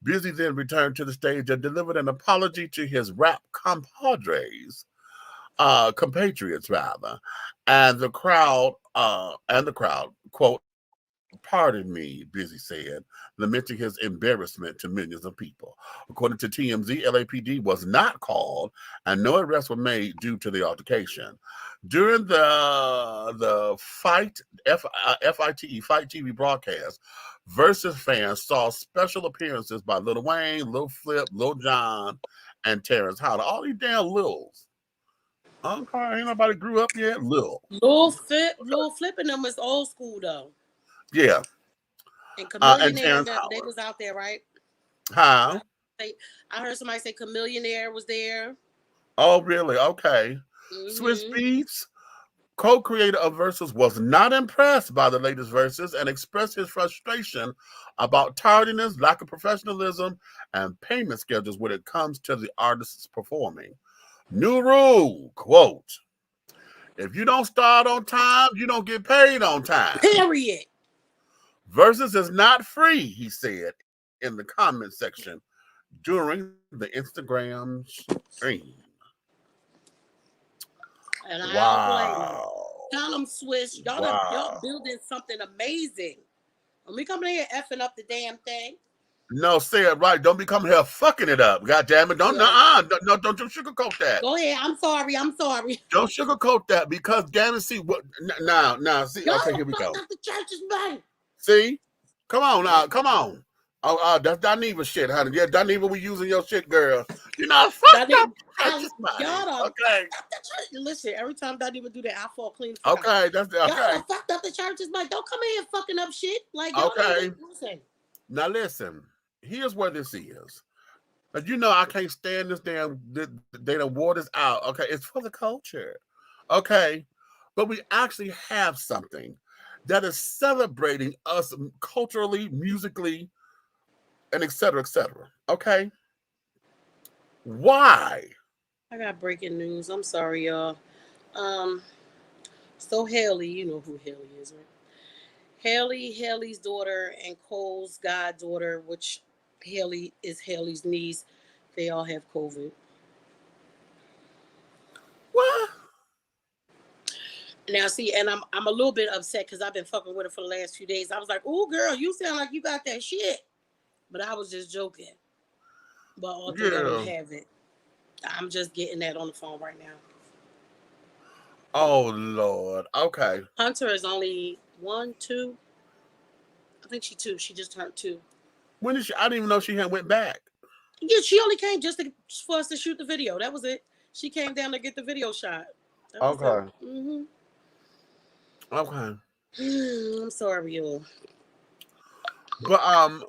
Busy then returned to the stage and delivered an apology to his rap compatriots rather, and the crowd, quote, "Pardon me," Busy said, lamenting his embarrassment to millions of people. According to TMZ, LAPD was not called, and no arrests were made due to the altercation. During the FITE Fight TV broadcast, VERZUZ fans saw special appearances by Lil Wayne, Lil Flip, Lil Jon, and Terrence Howard. All these damn Lils. Okay, ain't nobody grew up yet. Lil Flip and them is old school though. Yeah. And Chameleonaire, Terrence they was out there, right? How? I heard somebody say Chameleonaire was there. Oh, really? Okay. Mm-hmm. Swiss Beats, co-creator of VERZUZ, was not impressed by the latest verses and expressed his frustration about tardiness, lack of professionalism, and payment schedules when it comes to the artists performing. New rule, quote, if you don't start on time, you don't get paid on time. Period. VERZUZ is not free, he said in the comment section during the Instagram stream. And I Wow. don't blame them. Tell them, Swish, y'all building something amazing. When we come in here effing up the damn thing. No, say it right. Don't be coming here fucking it up. God damn it. Don't don't sugarcoat that. Go ahead. I'm sorry. Don't sugarcoat that because damn it, see what now see, Y'all okay, here we go. Up the church's money. See? Come on now, come on. That's Daniva shit, honey. Yeah, Daniva, we using your shit, girl. You know, fuck up. Okay. Listen, every time Daniva do that, I fall clean. Okay, that's okay. Y'all fucked up the church's money. Don't come in here fucking up shit. Like, okay. Listen. Now listen. Here's where this is. But you know I can't stand this damn. They done wore this out. Okay, it's for the culture. Okay, but we actually have something that is celebrating us culturally, musically, and et cetera, et cetera. Okay, why? I got breaking news. I'm sorry, y'all. So Haley, you know who Haley is, right? Haley's daughter, and Cole's goddaughter, which Haley is Haley's niece, they all have COVID. What? Now, see, and I'm a little bit upset because I've been fucking with her for the last few days. I was like, "Oh, girl, you sound like you got that shit," but I was just joking. But altogether, don't have it. I'm just getting that on the phone right now. Oh Lord. Okay. Hunter is only 1, 2. I think she 2. She just turned 2. When did she? I didn't even know she had went back. Yeah, she only came just for us to shoot the video. That was it. She came down to get the video shot. Okay. Mm-hmm. Okay. I'm sorry, y'all. But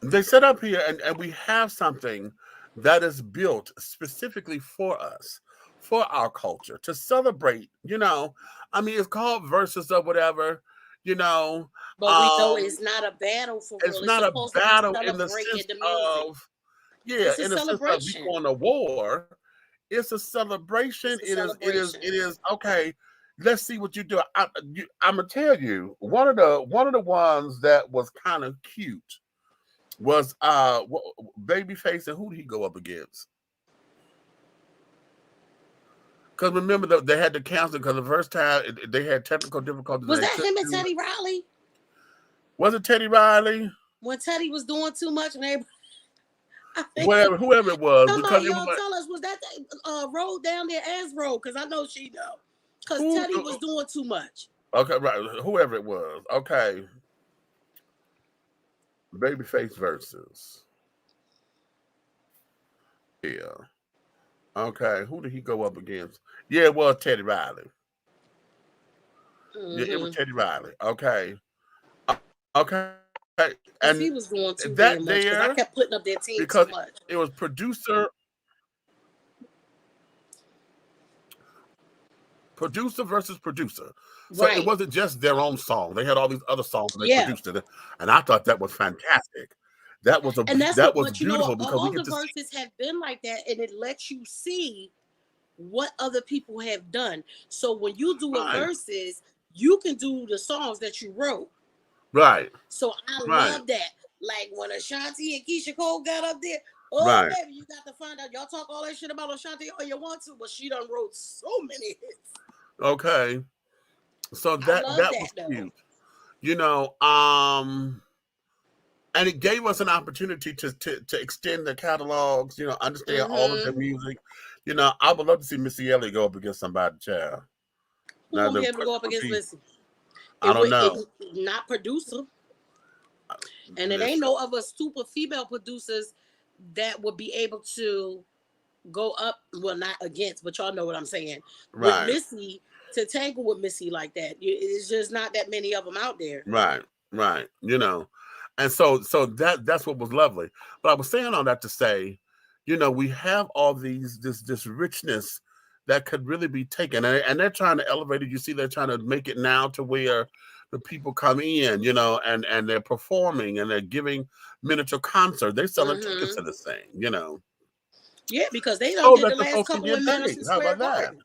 they set up here and we have something that is built specifically for us, for our culture, to celebrate, you know. I mean, it's called VERZUZ or whatever, you know. But we know it's not a battle for real. It's not a battle in the sense of, in the sense of we going to war. It's a celebration. It is okay. Let's see what you do. I'm gonna tell you one of the ones that was kind of cute was Babyface, and who did he go up against? Because remember that they had to cancel because the first time they had technical difficulties. Was that him and Teddy Riley? Was it Teddy Riley? When Teddy was doing too much, and whoever it was. Somebody y'all tell us, was that the road down there as road? Because I know she know. Because Teddy was doing too much. Okay, right. Whoever it was. Okay. Babyface versus. Yeah. Okay. Who did he go up against? Yeah, it was Teddy Riley. Mm-hmm. Yeah, it was Teddy Riley. Okay. Okay. And he was doing too much because I kept putting up that team because too much. It was producer versus producer. So It wasn't just their own song. They had all these other songs and they produced it. And I thought that was fantastic. That was beautiful because all the verses have been like that, and it lets you see what other people have done. So when you do a verses, you can do the songs that you wrote. Right. So I love that. Like when Ashanti and Keisha Cole got up there, baby, you got to find out. Y'all talk all that shit about Ashanti all you want to, but she done wrote so many hits. Okay. So that was cute. You know, and it gave us an opportunity to extend the catalogs, you know, understand all of the music. You know, I would love to see Missy Elliott go up against somebody, child. Who gonna be able to go up against Missy? I don't know. Not producer. And it ain't no other super female producers that would be able to go up, well, not against, but y'all know what I'm saying. Right. With Missy, to tangle with Missy like that, it's just not that many of them out there. Right. You know, and so that's what was lovely. But I was saying all that to say, you know, we have all this richness that could really be taken, and they're trying to elevate it. You see, they're trying to make it now to where the people come in, you know, and they're performing and they're giving miniature concerts. They're selling tickets to this thing, you know. Yeah, because they done Oh, did the let the last folks can couple in get paid. Madison How Square about that? Garden.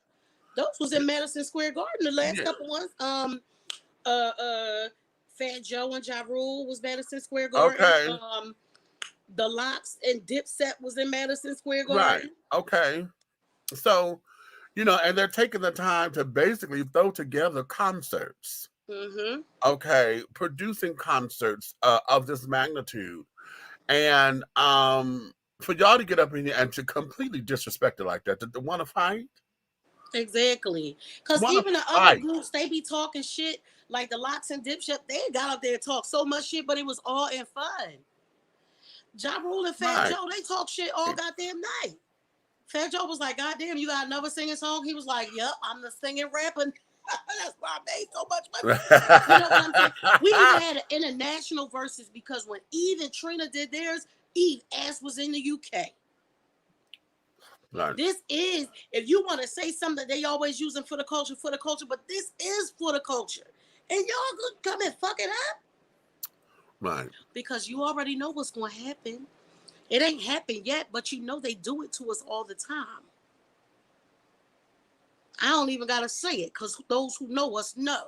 Those was in Madison Square Garden, the last Yeah. couple ones. Fat Joe and Ja Rule was Madison Square Garden. Okay. The Locks and Dipset was in Madison Square Right. Garden. Okay. So, you know, and they're taking the time to basically throw together concerts. Mm-hmm. Okay, producing concerts of this magnitude, and for y'all to get up in here and to completely disrespect it like that, to want to fight. Exactly. Because Wanna even the other fight. groups, they be talking shit. Like the Locks and Dipset, they got up there and talk so much shit, but it was all in fun. Ja Rule and Fat Right. Joe, they talk shit all goddamn night. Fat Joe was like, "Goddamn, you got another singing song?" He was like, "Yep, I'm the singing rapping." That's why I made so much money. You know what I'm saying? We even had an international versus because when Eve and Trina did theirs, Eve ass was in the UK. Right. This is, if you want to say something that they always using for the culture, but this is for the culture. And y'all could come and fuck it up. Right. Because you already know what's going to happen. It ain't happened yet, but you know they do it to us all the time. I don't even got to say it because those who know us know.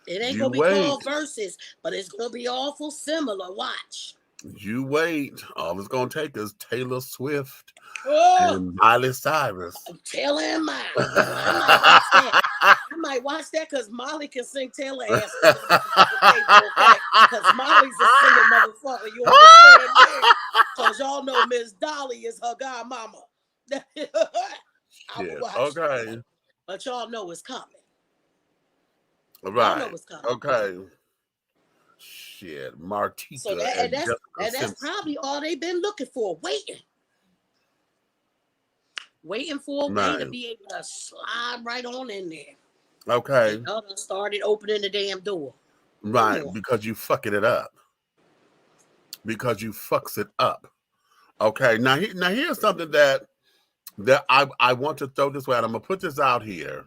It ain't going to be called versus, but it's going to be awful similar. Watch. You wait. All it's going to take is Taylor Swift Oh, and Miley Cyrus. Taylor and Miley. I might watch that because Molly can sing Taylor ass. Because Molly's a singing motherfucker. You understand me? Because y'all know Miss Dolly is her godmama. Yeah. Okay. But y'all know it's coming. Right. Y'all know it's coming. Okay. Shit, Martika so that's probably all they've been looking for, waiting for a way to be able to slide right on in there. Okay. Y'all done started opening the damn door. Right, because you fucking it up. Because you fucks it up. Okay, now here's something that I want to throw this way, and I'm gonna put this out here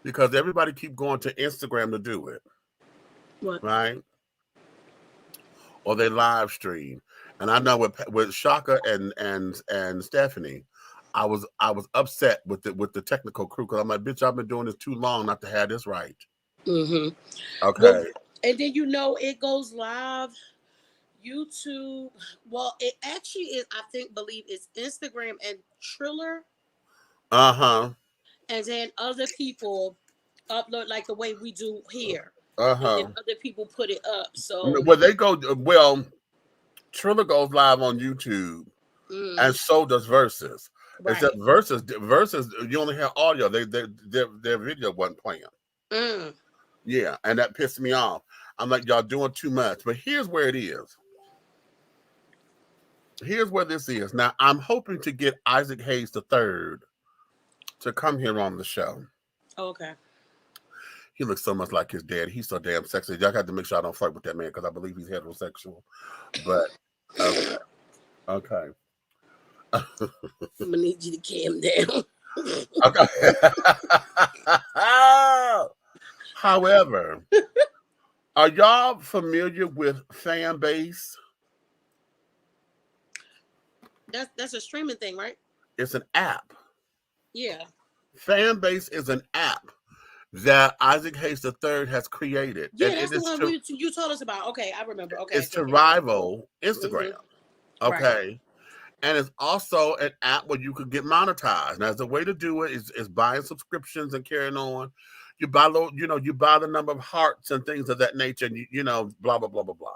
because everybody keep going to Instagram to do it. What? Right? Or they live stream. And I know with Shaka and Stephanie, I was upset with the technical crew because I'm like, bitch, I've been doing this too long not to have this right. Mm-hmm. Okay. Well, and then it goes live, YouTube. Well, it actually is. Believe it's Instagram and Triller. Uh-huh. And then other people upload like the way we do here. Uh-huh. And other people put it up. So Triller goes live on YouTube, and so does VERZUZ. Right. Except VERZUZ, you only have audio. Their video wasn't playing. Yeah, and that pissed me off. I'm like, y'all doing too much. But here's where it is. Here's where this is. Now, I'm hoping to get Isaac Hayes III to come here on the show. Okay. He looks so much like his dad. He's so damn sexy. Y'all got to make sure I don't flirt with that man because I believe he's heterosexual. But okay. I'm gonna need you to calm down. Okay. However, are y'all familiar with fan base? That's a streaming thing, right? It's an app. Yeah. Fan base is an app that Isaac Hayes III has created. Yeah, that's the one you told us about. Okay, I remember. Okay. It's to rival Instagram. Mm-hmm. Okay. Right. And it's also an app where you could get monetized. Now, the way to do it is buying subscriptions and carrying on. You buy the number of hearts and things of that nature, and you know, blah blah blah blah blah.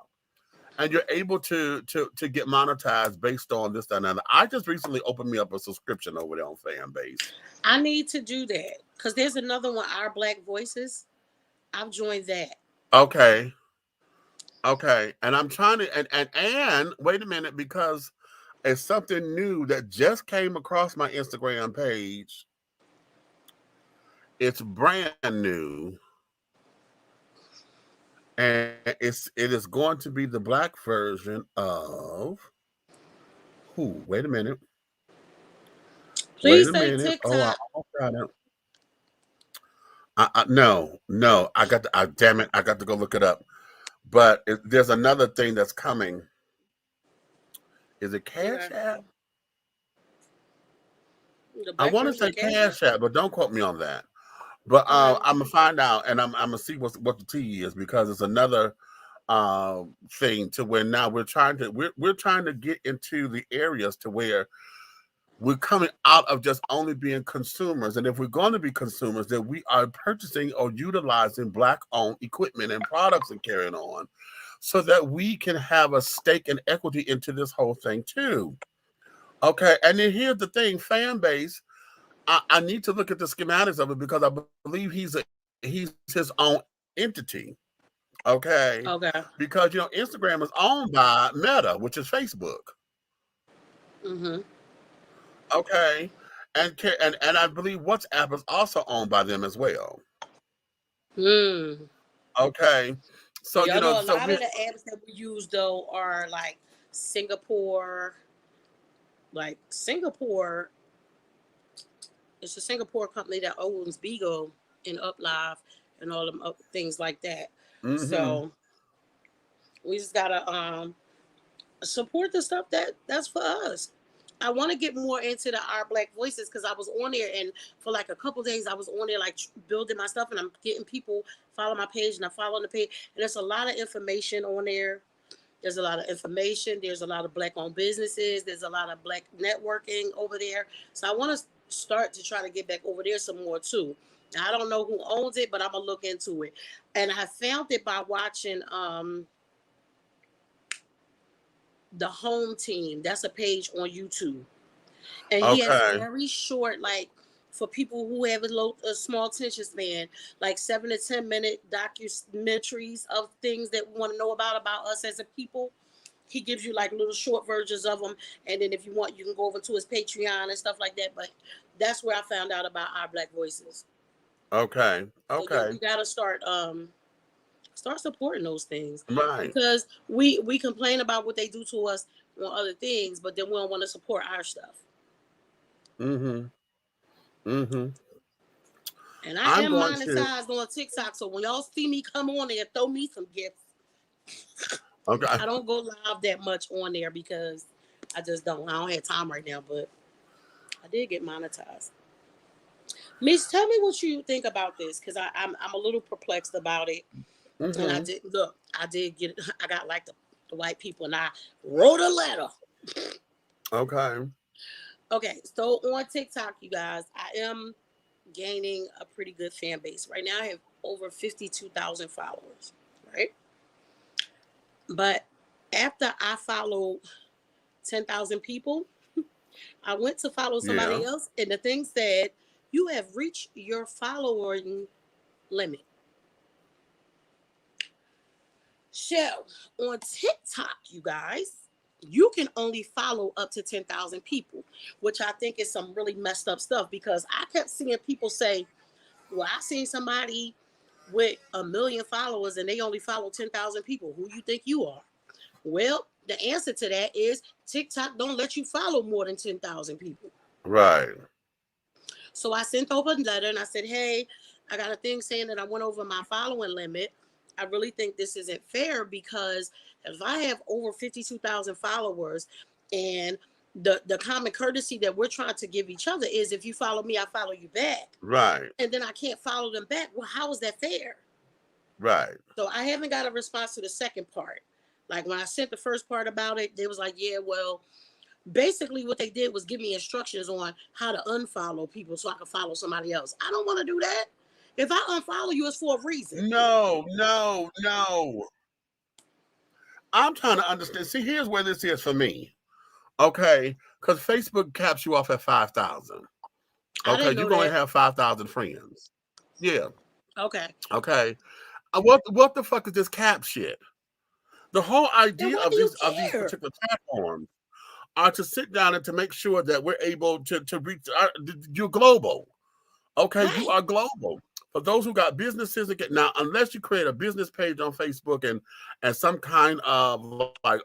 And you're able to get monetized based on this and that. I just recently opened me up a subscription over there on Fanbase. I need to do that because there's another one, Our Black Voices. I've joined that. Okay. And I'm trying to and wait a minute, because it's something new that just came across my Instagram page. It's brand new. And it is going to be the black version of wait a minute. Please a say minute. Oh, I TikTok. almost got it. No, I got to, damn it, I got to go look it up. But there's another thing that's coming. Is it Cash Okay. App? The I black want to version say of Cash App. Cash App, but don't quote me on that. But Okay. I'm gonna find out, and I'm gonna see what the T is, because it's another thing to where now we're trying to get into the areas to where we're coming out of just only being consumers. And if we're going to be consumers, then we are purchasing or utilizing Black-owned equipment and products and carrying on, so that we can have a stake and equity into this whole thing too. Okay, and then here's the thing, fan base. I need to look at the schematics of it, because I believe he's his own entity. Okay, Okay. because Instagram is owned by Meta, which is Facebook. Mm-hmm. Okay, and I believe WhatsApp is also owned by them as well. Hmm. Okay, so Y'all know a so lot we of the apps that we use though are like Singapore. Like Singapore, it's a Singapore company that owns Beagle and UpLive and all them things like that. mm-hmm. So we just gotta support the stuff that's for us. I want to get more into the Our Black Voices, because I was on there, and for like a couple days I was on there like building my stuff, and I'm getting people follow my page, and I'm following the page, and there's a lot of information on there. There's a lot of information. There's a lot of Black-owned businesses. There's a lot of Black networking over there. So I want to start to try to get back over there some more too. Now, I don't know who owns it, but I'm gonna look into it. And I found it by watching the Home Team. That's a page on YouTube, and he has Okay, very short, like for people who have a small attention span, like 7 to 10 minute documentaries of things that we want to know about us as a people. He gives you like little short versions of them, and then if you want, you can go over to his Patreon and stuff like that. But that's where I found out about Our Black Voices. okay, So yeah, okay, we gotta start supporting those things, right. because we complain about what they do to us on other things, but then we don't want to support our stuff. Mm-hmm. Mm-hmm. And I I'm am going to. monetized on TikTok, so when y'all see me come on there, throw me some gifts. Okay. I don't go live that much on there because I just don't. I don't have time right now, but I did get monetized. Miss, tell me what you think about this, because I'm a little perplexed about it. And I Mm-hmm. did look. I did get. I got like the white people, and I wrote a letter. Okay. Okay, so on TikTok, you guys, I am gaining a pretty good fan base right now. I have over 52,000 followers, right? But after I followed 10,000 people, I went to follow Yeah. somebody else, and the thing said, "You have reached your following limit." So on TikTok, you guys, you can only follow up to 10,000 people, which I think is some really messed up stuff, because I kept seeing people say, well, I seen somebody with 1 million followers and they only follow 10,000 people. Who you think you are? Well, the answer to that is TikTok don't let you follow more than 10,000 people. Right. So I sent over a letter and I said, hey, I got a thing saying that I went over my following limit. I really think this isn't fair, because if I have over 52,000 followers, and the common courtesy that we're trying to give each other is, if you follow me, I follow you back. Right. And then I can't follow them back. Well, how is that fair? Right. So I haven't got a response to the second part. Like when I sent the first part about it, they was like, yeah, well, basically what they did was give me instructions on how to unfollow people so I can follow somebody else. I don't want to do that. If I unfollow you, it's for a reason. No, no, no. I'm trying to understand. See, here's where this is for me. Okay, because Facebook caps you off at 5,000. I Okay, didn't you're know going to that. have 5,000 friends. Yeah. Okay. Okay. What the fuck is this cap shit? The whole Then idea why of do you these care? particular platforms are to sit down and to make sure that we're able to reach. You're global. Okay, you Right. are global. For those who got businesses, now unless you create a business page on Facebook and some kind of like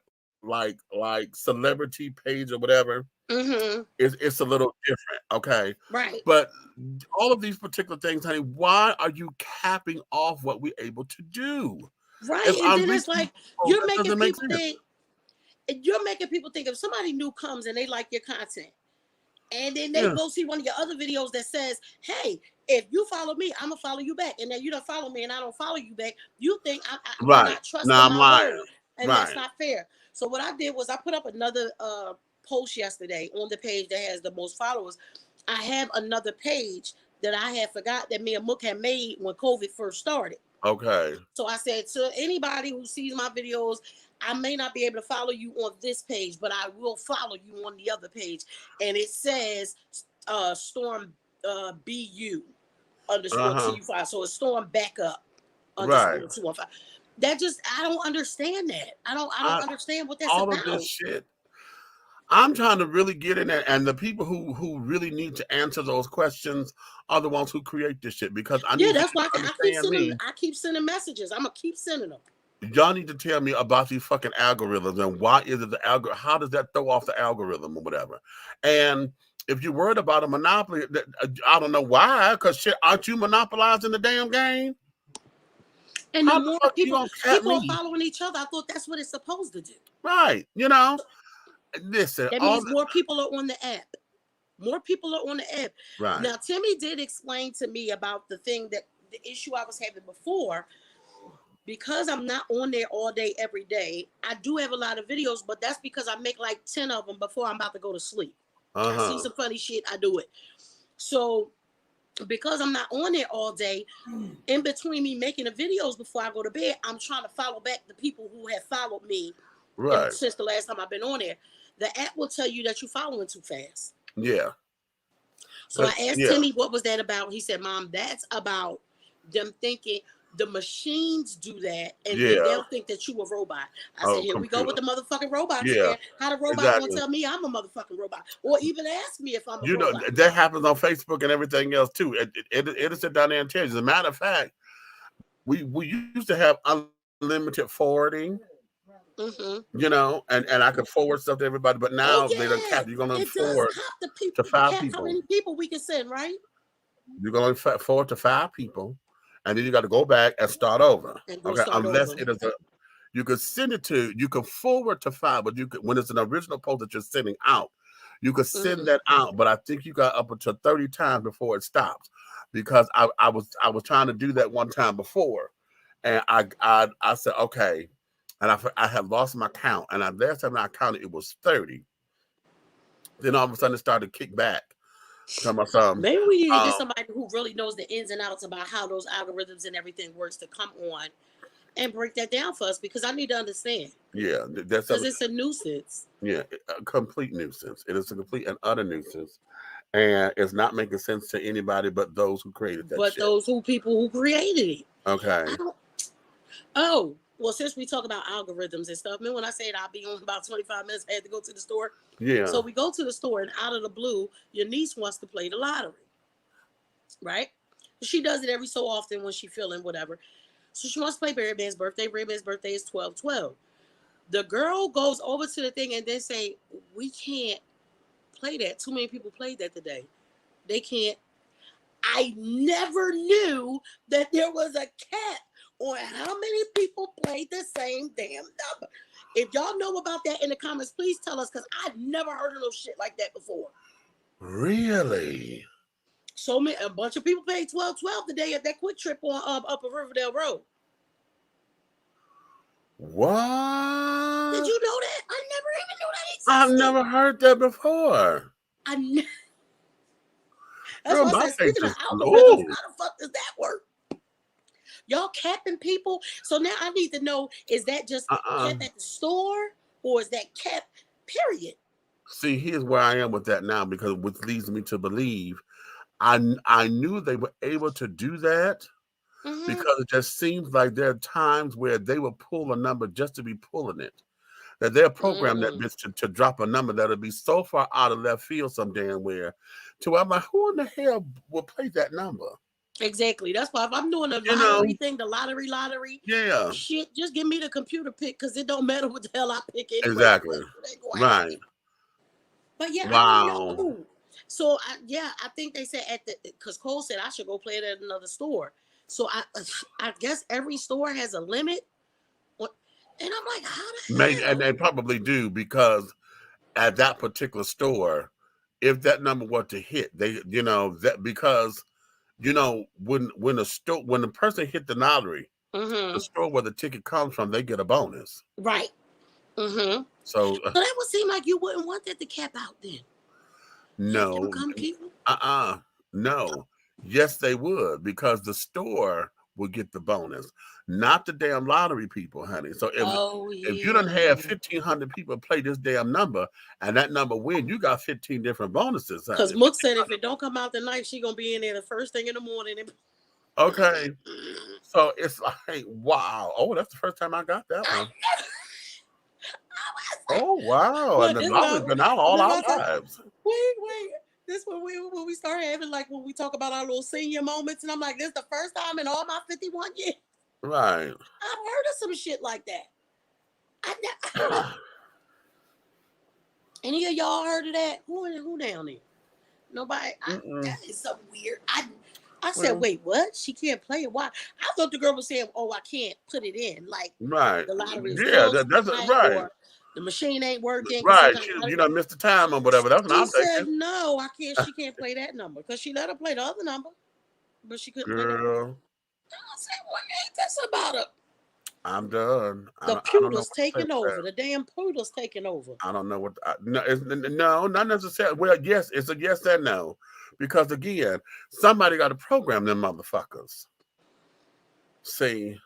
celebrity page or whatever, it's a little different, okay? Right. But all of these particular things, honey, why are you capping off what we're able to do? Right. If And I'm then it's reaching like people, you're that making doesn't make people sense. think if somebody new comes and they like your content, and then they Yeah. go see one of your other videos that says, hey, if you follow me, I'm gonna follow you back. And then you don't follow me and I don't follow you back. You think you're Right. not trusting Now I'm my lying. word. And Right. that's not fair. So what I did was I put up another post yesterday on the page that has the most followers. I have another page that I had forgot that me and Mook had made when COVID first started. Okay. So I said to anybody who sees my videos, I may not be able to follow you on this page, but I will follow you on the other page. And it says Storm BU underscore 215. So it's Storm Backup underscore Right. 215. That just, I don't understand that. I don't understand what that's All about. of this shit. I'm trying to really get in there, and the people who really need to answer those questions are the ones who create this shit. Because I need that's you why to understand I keep sending messages. I'm gonna keep sending them. Y'all need to tell me about these fucking algorithms and why is it the algorithm? How does that throw off the algorithm or whatever? And if you're worried about a monopoly, I don't know why. Because shit, aren't you monopolizing the damn game? And How the more fuck you people gonna cat are me? following each other, I thought that's what it's supposed to do. Right? You know. Listen. That means more people are on the app. More people are on the app. Right. Now, Timmy did explain to me about the issue I was having before. Because I'm not on there all day, every day, I do have a lot of videos, but that's because I make like 10 of them before I'm about to go to sleep. I see some funny shit, I do it. So because I'm not on there all day, in between me making the videos before I go to bed, I'm trying to follow back the people who have followed me since the last time I've been on there. The app will tell you that you're following too fast. Yeah. So I asked Timmy, what was that about? He said, Mom, that's about them thinking the machines do that, and then they'll think that you a robot. I said, here we go with the motherfucking robots again. How the robot gonna tell me I'm a motherfucking robot, or even ask me if I'm a robot? You know, that happens on Facebook and everything else too. It'll sit down there and tell you. As a matter of fact, we used to have unlimited forwarding. You know, and I could forward stuff to everybody, but now they don't cap. You're gonna forward to 5 people. How many people we can send, right? You're gonna forward to 5 people, and then you got to go back and start over. Unless it is you can send it to, you can forward to 5, but you could, when it's an original post that you're sending out, you could send that out. But I think you got up until 30 times before it stops, because I was trying to do that one time before, and I said okay. And I had lost my count. And last time I counted, it was 30. Then all of a sudden it started to kick back. Maybe we need to get somebody who really knows the ins and outs about how those algorithms and everything works to come on and break that down for us, because I need to understand. Yeah. Because it's a nuisance. Yeah, a complete nuisance. It is a complete and utter nuisance. And it's not making sense to anybody but those who created that shit. Those people who created it. Okay. Well, since we talk about algorithms and stuff, when I said I'll be on about 25 minutes, I had to go to the store. Yeah. So we go to the store, and out of the blue, your niece wants to play the lottery. Right? She does it every so often when she's feeling whatever. So she wants to play Barry Man's birthday. Barry Man's birthday is 12/12. The girl goes over to the thing and then say, we can't play that. Too many people played that today. They can't. I never knew that there was a cap on how many people played the same damn number. If y'all know about that in the comments, please tell us, because I've never heard of no shit like that before. Really? So a bunch of people paid 12/12 today at that Quick Trip on up a Riverdale Road. What? Did you know that? I never even knew that existed. I've never heard that before. That's why I said, speaking of algorithms, how the fuck does that work? Y'all capping people. So now I need to know, is that just cap at the store, or is that cap, period? See, here's where I am with that now, because which leads me to believe I knew they were able to do that, because it just seems like there are times where they will pull a number just to be pulling it. That they're programmed that bitch to drop a number that'll be so far out of left field some damn where, to where I'm like, who in the hell will play that number? Exactly. That's why if I'm doing the You lottery know? thing, the lottery, Yeah, shit, just give me the computer pick because it don't matter what the hell I pick anyway. exactly. They go out. Right. But yeah, I don't Wow. know. So I think they said because Cole said I should go play it at another store. So I guess every store has a limit. And I'm like, how the And hell? they probably do because at that particular store, if that number were to hit, they that because when the person hit the lottery, the store where the ticket comes from, they get a bonus. Right. So So that would seem like you wouldn't want that to cap out then. Have them no, come people. no. Yes, they would because the store will get the bonus, not the damn lottery people, honey. So if you don't have 1,500 people play this damn number and that number win, you got 15 different bonuses, honey. Because Mook said if it don't come out tonight, she gonna be in there the first thing in the morning. Okay, so it's like wow. Oh, that's the first time I got that one. Oh wow, and the lottery's been out all our lives. Wait. This when we start having like when we talk about our little senior moments, and I'm like, this is the first time in all my 51 years. Right. I've heard of some shit like that. Any of y'all heard of that? Who down there? Nobody. That is so weird. I said, wait, what? She can't play it? Why? I thought the girl was saying, oh, I can't put it in. Like, right. The lottery is that's right. or the machine ain't working. Right. Missed the time or whatever. That's what I'm She said, thinking. no, I can't. She can't play that number because she let her play the other number, but she couldn't play that. Girl. I said, what ain't this about her? I'm done. The poodle's taking over. The damn poodle's taking over. I don't know what. No, not necessarily. Well, yes, it's a yes and no, because again, somebody got to program them motherfuckers. See,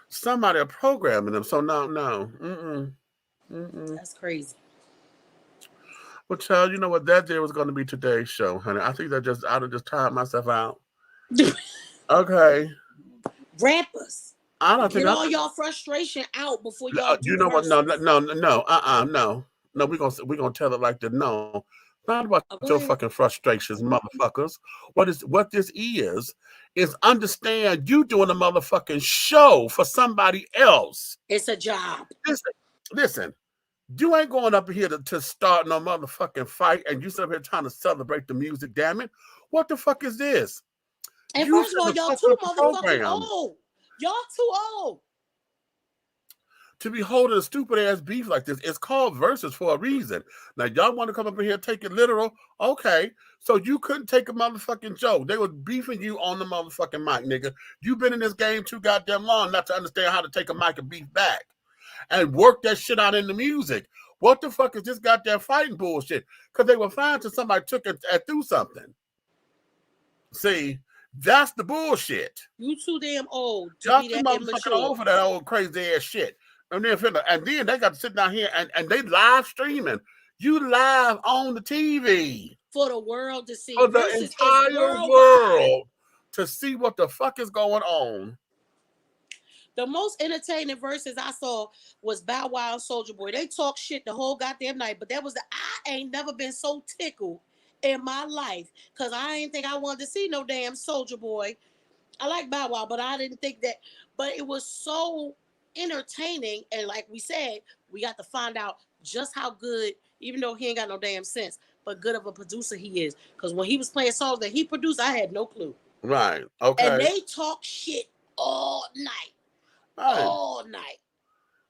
somebody are programming them. So no. That's crazy. Well, child, you know what? That day was going to be today's show, honey. I think I'd just tired myself out. Okay. Rappers. I don't think Get all y'all frustration out before y'all. You know what? No. No. We're gonna tell it like that. No, not about your fucking frustrations, motherfuckers. What this is understand you doing a motherfucking show for somebody else. It's a job. Listen. You ain't going up here to start no motherfucking fight, and you sit up here trying to celebrate the music. Damn it! What the fuck is this? And first of all, y'all too motherfucking old. Y'all too old to be holding a stupid ass beef like this. It's called VERZUZ for a reason. Now y'all want to come up in here and take it literal? Okay, so you couldn't take a motherfucking joke. They were beefing you on the motherfucking mic, nigga. You've been in this game too goddamn long not to understand how to take a mic and beef back and work that shit out in the music. What the fuck is this goddamn fighting bullshit? Because they were fine till somebody took it and threw something. See. That's the bullshit. You too damn old to y'all be too that motherfucking old for that old crazy ass shit. And then they got to sit down here and they live streaming. You live on the TV. For the world to see. For the entire world to see what the fuck is going on. The most entertaining verses I saw was Bow Wow and Soulja Boy. They talk shit the whole goddamn night, but I ain't never been so tickled in my life because I ain't think I wanted to see no damn Soulja Boy. I like Bow Wow, but I didn't think that. But it was so entertaining, and like we said, we got to find out just how good, even though he ain't got no damn sense, but good of a producer he is. Because when he was playing songs that he produced, I had no clue. Right. Okay. And they talk shit all night. Right. All night.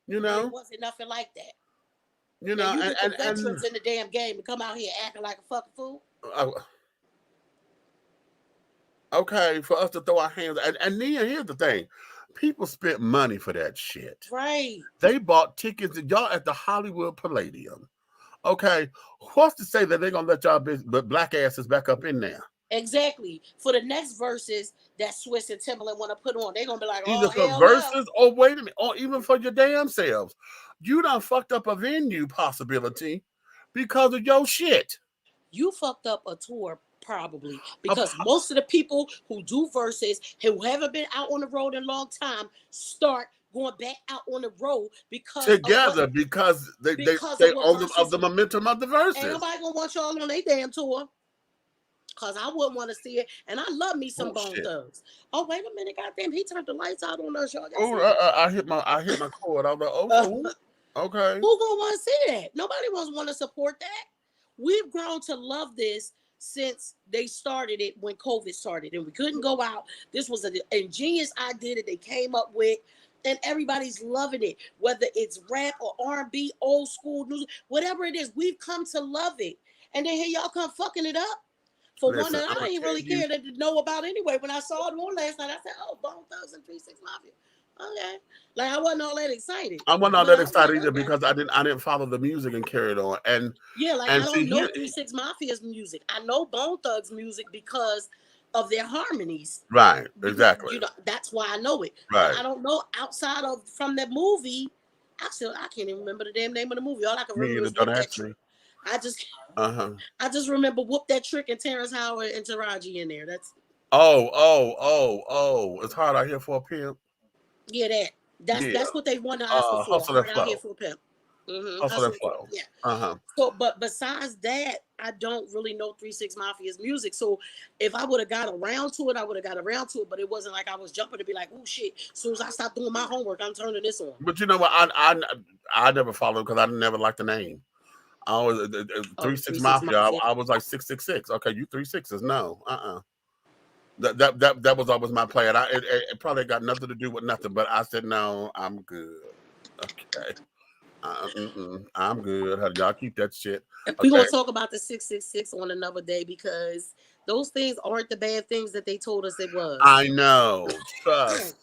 You know, it wasn't nothing like that. You know, you get the veterans in the damn game to come out here acting like a fucking fool. Okay, for us to throw our hands, and then here's the thing: people spent money for that shit. Right. They bought tickets, and y'all at the Hollywood Palladium. Okay, what's to say that they're gonna let y'all black asses back up in there? Exactly. For the next verses that Swiss and Timbaland want to put on, they're gonna be like, either for verses or wait a minute, or even for your damn selves. You done fucked up a venue possibility because of your shit. You fucked up a tour probably because most of the people who do verses who haven't been out on the road in a long time start going back out on the road because together because they own the momentum of the verses. Ain't nobody gonna want y'all on their damn tour. Cause I wouldn't want to see it, and I love me some Bone Bullshit. Thugs. Oh wait a minute, goddamn, he turned the lights out on us, y'all. Oh, I hit my cord. I was like, oh, okay. Who gonna want to see that? Nobody want to support that. We've grown to love this since they started it when COVID started, and we couldn't go out. This was an ingenious idea that they came up with, and everybody's loving it. Whether it's rap or R&B, old school music, whatever it is, we've come to love it. And then here y'all come fucking it up. For one that I didn't really care to know about anyway. When I saw it on last night, I said, "Oh, Bone Thugs and 3 6 Mafia." Okay, like I wasn't all that excited. I wasn't all that excited either because I didn't follow the music and carry it on. And yeah, like and I don't know 3 6 Mafia's music. I know Bone Thugs music because of their harmonies. Right, exactly. You know, that's why I know it. Right. But I don't know outside of from that movie. Actually, I can't even remember the damn name of the movie. All I can remember is that trick. I just remember Whoop That Trick and Terrence Howard and Taraji in there. That's it's hard out here for a pimp. Yeah, that's what they won the Oscar for. Hustle and Out here Flow. for a pimp. Hustle and Flow. Yeah. So, but besides that, I don't really know 3 6 Mafia's music. So, if I would have got around to it, I would have got around to it. But it wasn't like I was jumping to be like, "Oh shit!" As soon as I stopped doing my homework, I'm turning this on. But you know what? I never followed because I never liked the name. I always 3 6 Mafia. I was like 666. Okay, you 3 6s. No, That was always my play, and it probably got nothing to do with nothing. But I said no, I'm good. Okay, I'm good. Y'all keep that shit. We're gonna talk about the 666 on another day because those things aren't the bad things that they told us it was. I know. Trust.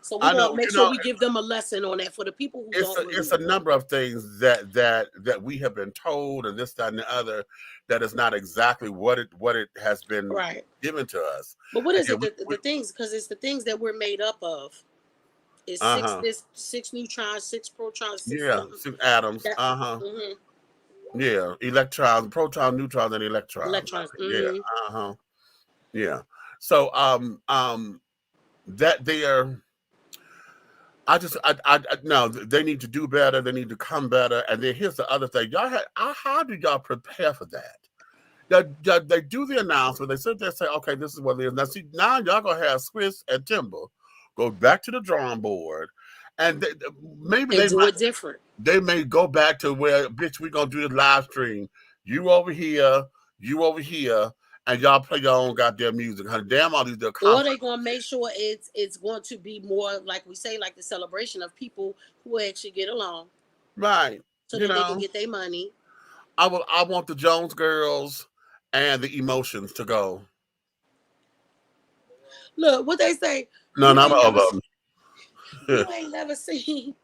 So we're gonna make sure we give them a lesson on that for the people who don't. It's a number of things that we have been told, and this, that, and the other, that is not exactly what it has been given to us. But what is it? The things, because it's the things that we're made up of. It's six neutrons, 6 protons, 6 6 atoms. Yeah, electrons, protons, neutrons, and electrons. Yeah. So that they are. No, they need to do better. They need to come better. And then here's the other thing. How do y'all prepare for that? They do the announcement. They sit there and say, okay, this is what it is. Now y'all going to have Swiss and Timber go back to the drawing board. And maybe they do it different. They may go back to where, bitch, we're going to do this live stream. You over here, and y'all play your own goddamn music. Damn all these. Or they're gonna make sure it's going to be more like we say, like the celebration of people who actually get along, right? So that they can get their money. I want the Jones Girls and the Emotions to go. Look what they say. No, not all of them. You ain't never seen.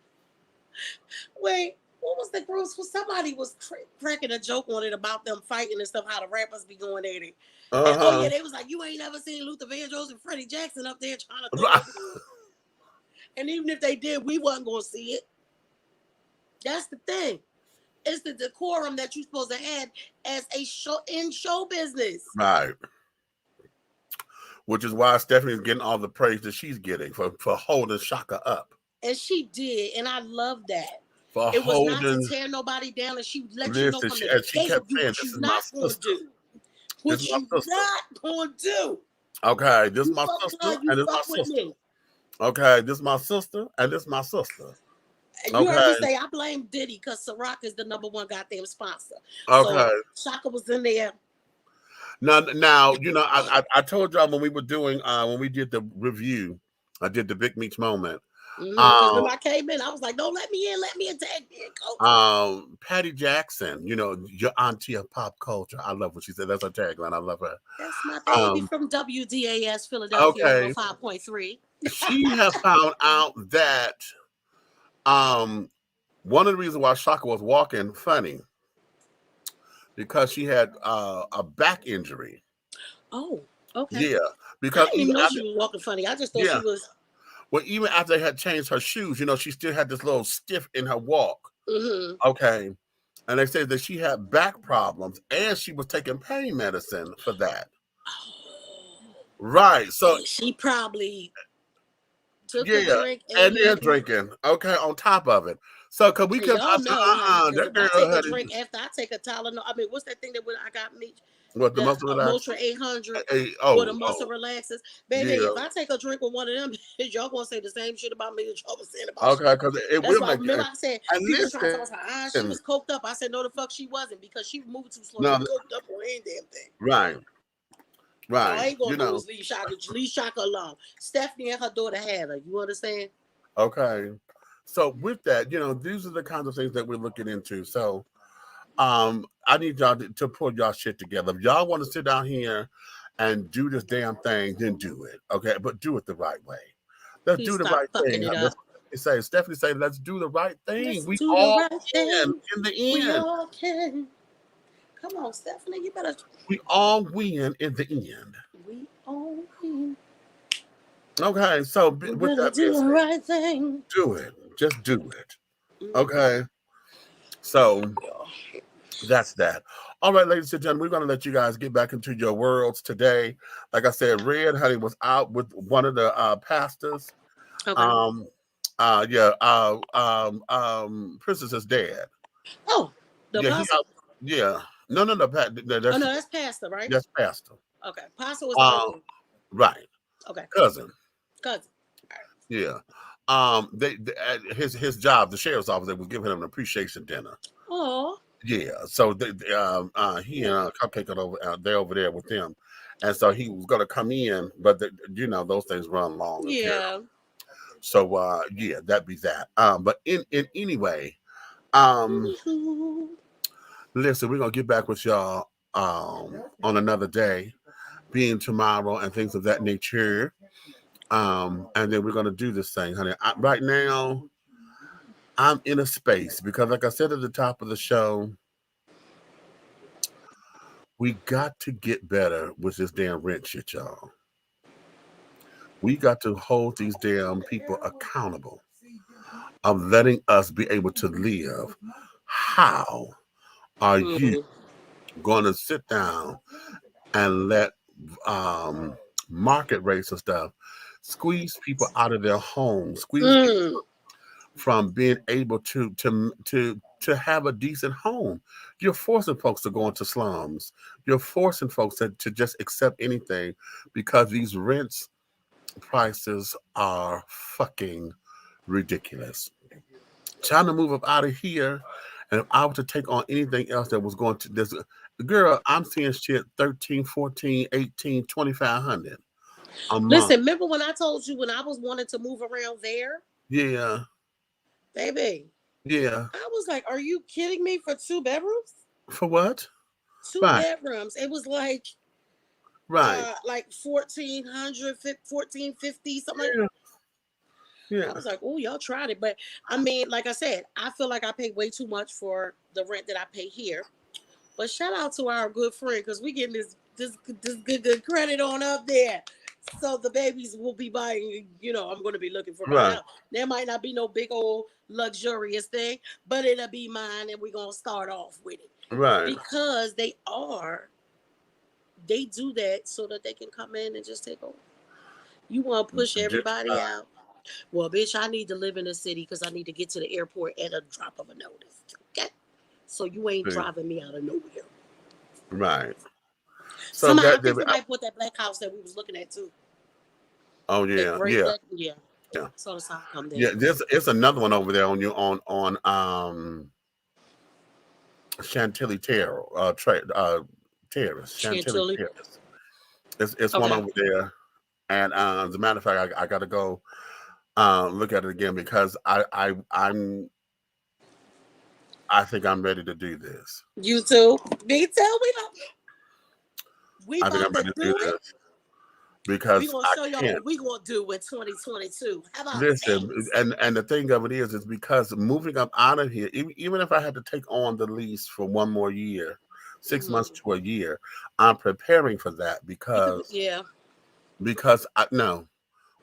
Wait. What was the group? Somebody was cracking a joke on it about them fighting and stuff, how the rappers be going at it. And, they was like, you ain't never seen Luther Vandross and Freddie Jackson up there trying to and even if they did, we wasn't going to see it. That's the thing. It's the decorum that you're supposed to have as a show business. Right. Which is why Stephanie's getting all the praise that she's getting for holding Shaka up. And she did, and I love that. It was not to tear nobody down, and she let you know from the she kept saying, "This is not going to do. What you not going to do." Okay, this is my sister, and this is my sister. Okay, this is my sister, and this is my sister. And you heard me say I blame Diddy because Ciroc is the #1 goddamn sponsor. Okay, so Shaka was in there. Now you know I told y'all when we were doing when we did the review, I did the Big Meech moment. When I came in, I was like, "Don't let me in, tag me in, coach." Patty Jackson, you know, your auntie of pop culture. I love what she said. That's her tagline. I love her. That's my baby from WDAS Philadelphia 5.3. She has found out that one of the reasons why Shaka was walking funny because she had a back injury. Oh, okay. Yeah, because I didn't even know she was walking funny. I just thought she was. Well, even after they had changed her shoes, you know, she still had this little stiff in her walk. Mm-hmm. Okay. And they said that she had back problems and she was taking pain medicine for that. Oh. Right. So she probably took a drink and then drinking. Okay, on top of it. So because we kept that girl had a drink after I take a Tylenol. I mean, what's that thing that I got me? What the The muscle relax? Motrin 800 Hey, or the muscle relaxers. Baby, yeah. if I take a drink with one of them, y'all gonna say the same shit about me that y'all was saying about Okay, Shaka. because it That's will why make remember it. I said And people trying to tell listen, us, she was coked up. I said no the fuck she wasn't because she moved too slow to no, be coked up on any damn thing. right, All I right. ain't gonna do is leave Shaka alone. Stephanie and her daughter had her. You understand? Okay. So with that, these are the kinds of things that we're looking into. So I need y'all to pull y'all shit together. If y'all want to sit down here and do this damn thing, then do it. Okay, but do it the right way. Let's Please do the stop right fucking thing. it That's up. what Stephanie say, let's do the right thing. Let's We do the all right win thing. in the We end. all can. Come on, Stephanie, you better. We all win in the end. We all win. Okay, so We with better that being do the said, right thing. do it. Just do it. Okay. So that's that. All right, ladies and gentlemen, we're going to let you guys get back into your worlds today. Like I said, Red Honey was out with one of the pastors. Okay. Princess's dad. Oh, the Yeah, apostle. yeah. No. Oh That's no, that's pastor, right? that's pastor. Okay, apostle was the uncle. Right. Okay, Cousin. cousin. All right. Yeah. They his job, the sheriff's office, they was giving him an appreciation dinner. Oh. Yeah, so he and Cupcake are over there with them, and so he was gonna come in, but those things run long. Yeah. So yeah, that be that. But in anyway, listen, we're gonna get back with y'all on another day, being tomorrow and things of that nature. And then we're gonna do this thing, honey. Right now, I'm in a space because, like I said at the top of the show, we got to get better with this damn rent shit, y'all. We got to hold these damn people accountable of letting us be able to live. How are you going to sit down and let market rates and stuff squeeze people out of their homes, squeeze people from being able to have a decent home? You're forcing folks to go into slums. You're forcing folks to just accept anything because these rents prices are fucking ridiculous. Trying to move up out of here, and if I were to take on anything else that was going to this girl, I'm seeing shit 13, 14, 18, 2,500 a month. Listen, remember when I told you when I was wanting to move around there? Yeah. Baby. Yeah. I was like, are you kidding me for 2 bedrooms? For what? 2 Right. bedrooms. It was like like 1,400, 1,450, something like that. Yeah. I was like, oh, y'all tried it. But I mean, like I said, I feel like I paid way too much for the rent that I pay here. But shout out to our good friend because we getting this good credit on up there. So the babies will be buying, I'm going to be looking for my house. There might not be no big old luxurious thing, but it'll be mine and we're going to start off with it. Right. Because they do that so that they can come in and just take over. You want to push everybody out. Well, bitch, I need to live in a city because I need to get to the airport at a drop of a notice. Okay? So you ain't driving me out of nowhere. Right. So somebody bought that black house that we was looking at too. Oh yeah. Yeah. So the side come there. Yeah, it's another one over there on Chantilly Terrace. Chantilly Terrace. It's one over there. And as a matter of fact, I got to go look at it again because I think I'm ready to do this. You too? Me too. We I think I'm ready to do this because we're gonna show y'all what we're gonna do in 2022. How about and the thing of it is because moving up out of here, even if I had to take on the lease for one more year, 6 months to a year, I'm preparing for that because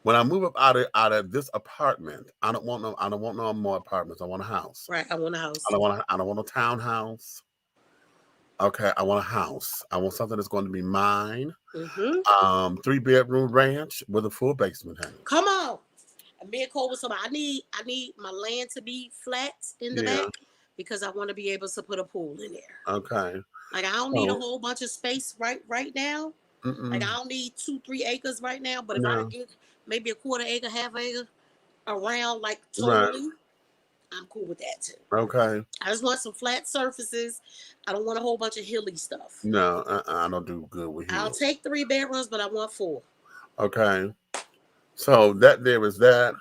when I move up out of this apartment, I don't want no more apartments. I want a house. Right, I want a house. I don't want a townhouse. Okay, I want a house. I want something that's going to be mine. 3-bedroom ranch with a full basement. Honey. Come on. Me and Cole was talking about, I need my land to be flat in the back because I want to be able to put a pool in there. Okay. Like I don't need a whole bunch of space right now. Like I don't need 2-3 acres right now. But if I could get maybe a quarter acre, half acre around, like totally, I'm cool with that too. Okay. I just want some flat surfaces. I don't want a whole bunch of hilly stuff. No, I don't do good with hills. I'll take 3 bedrooms, but I want 4. Okay. So that there is that.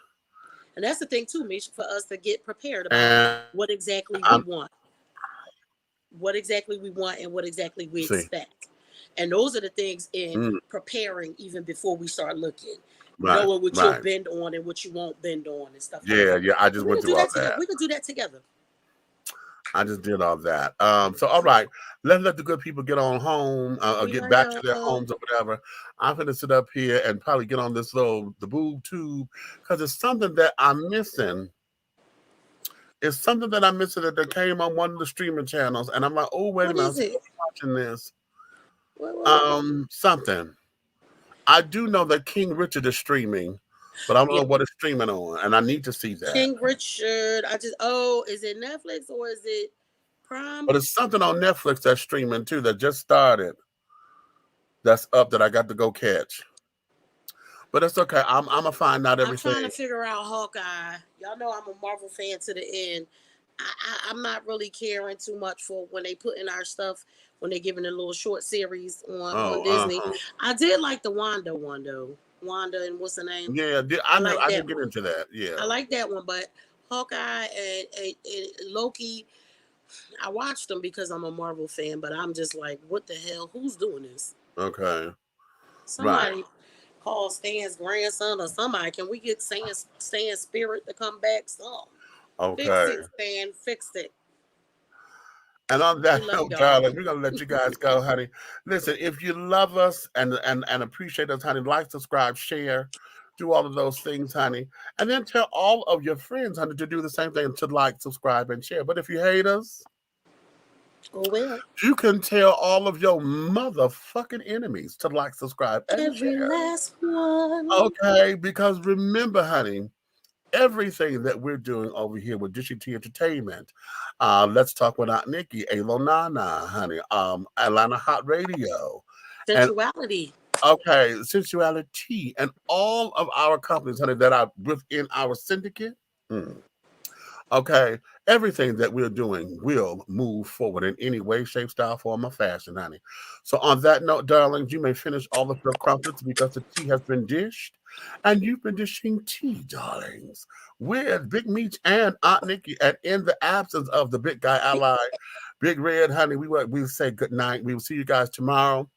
And that's the thing too, Misha, for us to get prepared about And what exactly we want. What exactly we want and what exactly we expect. And those are the things in preparing even before we start looking. Knowing what you'll bend on and what you won't bend on and stuff like that. Yeah, I just went through all that. We can do that together. I just did all that. So all right, let's let the good people get on home, get back to their homes or whatever. I'm gonna sit up here and probably get on this the boob tube because it's something that I'm missing. It's something that I'm missing that came on one of the streaming channels, and I'm like, oh wait a minute, I'm watching this. Something. I do know that King Richard is streaming, but I don't know what it's streaming on, and I need to see that. King Richard, is it Netflix or is it Prime? But it's something on Netflix that's streaming too that just started. That's up that I got to go catch. But it's okay. I'm gonna find out everything. I'm trying to figure out Hawkeye. Y'all know I'm a Marvel fan to the end. I'm not really caring too much for when they put in our stuff, when they're giving a little short series on Disney. I did like the Wanda one though. Wanda and what's her name? Yeah, I did get into that. Yeah, I like that one, but Hawkeye and Loki, I watched them because I'm a Marvel fan, but I'm just like, what the hell? Who's doing this? Okay. Somebody call Stan's grandson or somebody. Can we get Stan's spirit to come back? Okay. Fix it, Stan. Fix it. And on that note, darling, we're gonna let you guys go, honey. Listen, if you love us and appreciate us, honey, like, subscribe, share, do all of those things, honey. And then tell all of your friends, honey, to do the same thing, to like, subscribe, and share. But if you hate us, you can tell all of your motherfucking enemies to like, subscribe, and share. Every last one. Okay, because remember, honey, everything that we're doing over here with Dishy T Entertainment, Let's Talk with Aunt Nikki, Alo Nana, honey, Atlanta Hot Radio, Sensuality. Sensuality, and all of our companies, honey, that are within our syndicate. Okay, everything that we're doing will move forward in any way, shape, style, form, or fashion, honey. So on that note, darlings, you may finish all of your crumpets because the tea has been dished, and you've been dishing tea, darlings, with Big Meech and Aunt Nikki. And in the absence of the big guy ally, Big Red, honey, we say good night. We will see you guys tomorrow,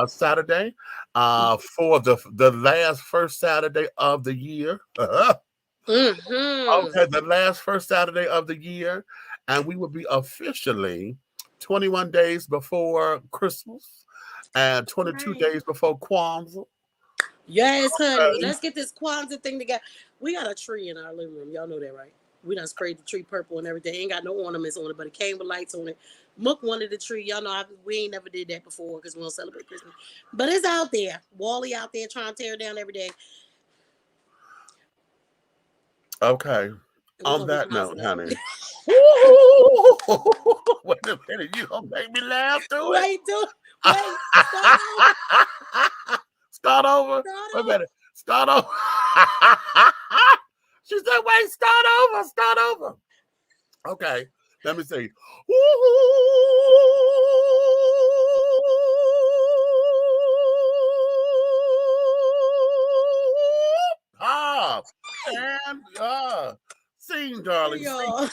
Saturday, for the first Saturday of the year. Okay, the first Saturday of the year, and we will be officially 21 days before Christmas and 22 days before Kwanzaa. Yes, honey. Let's get this Kwanzaa thing together. We got a tree in our living room. Y'all know that, right? We done sprayed the tree purple and everything. Ain't got no ornaments on it, but it came with lights on it. Mook wanted the tree. Y'all know we ain't never did that before because we don't celebrate Christmas. But it's out there. Wally out there trying to tear it down every day. Okay. On that note, honey. Wait a minute, you gonna make me laugh through it? Start over. Wait a minute. Start over. She said, wait, start over. Okay, let me see. And sing, darling. Sing.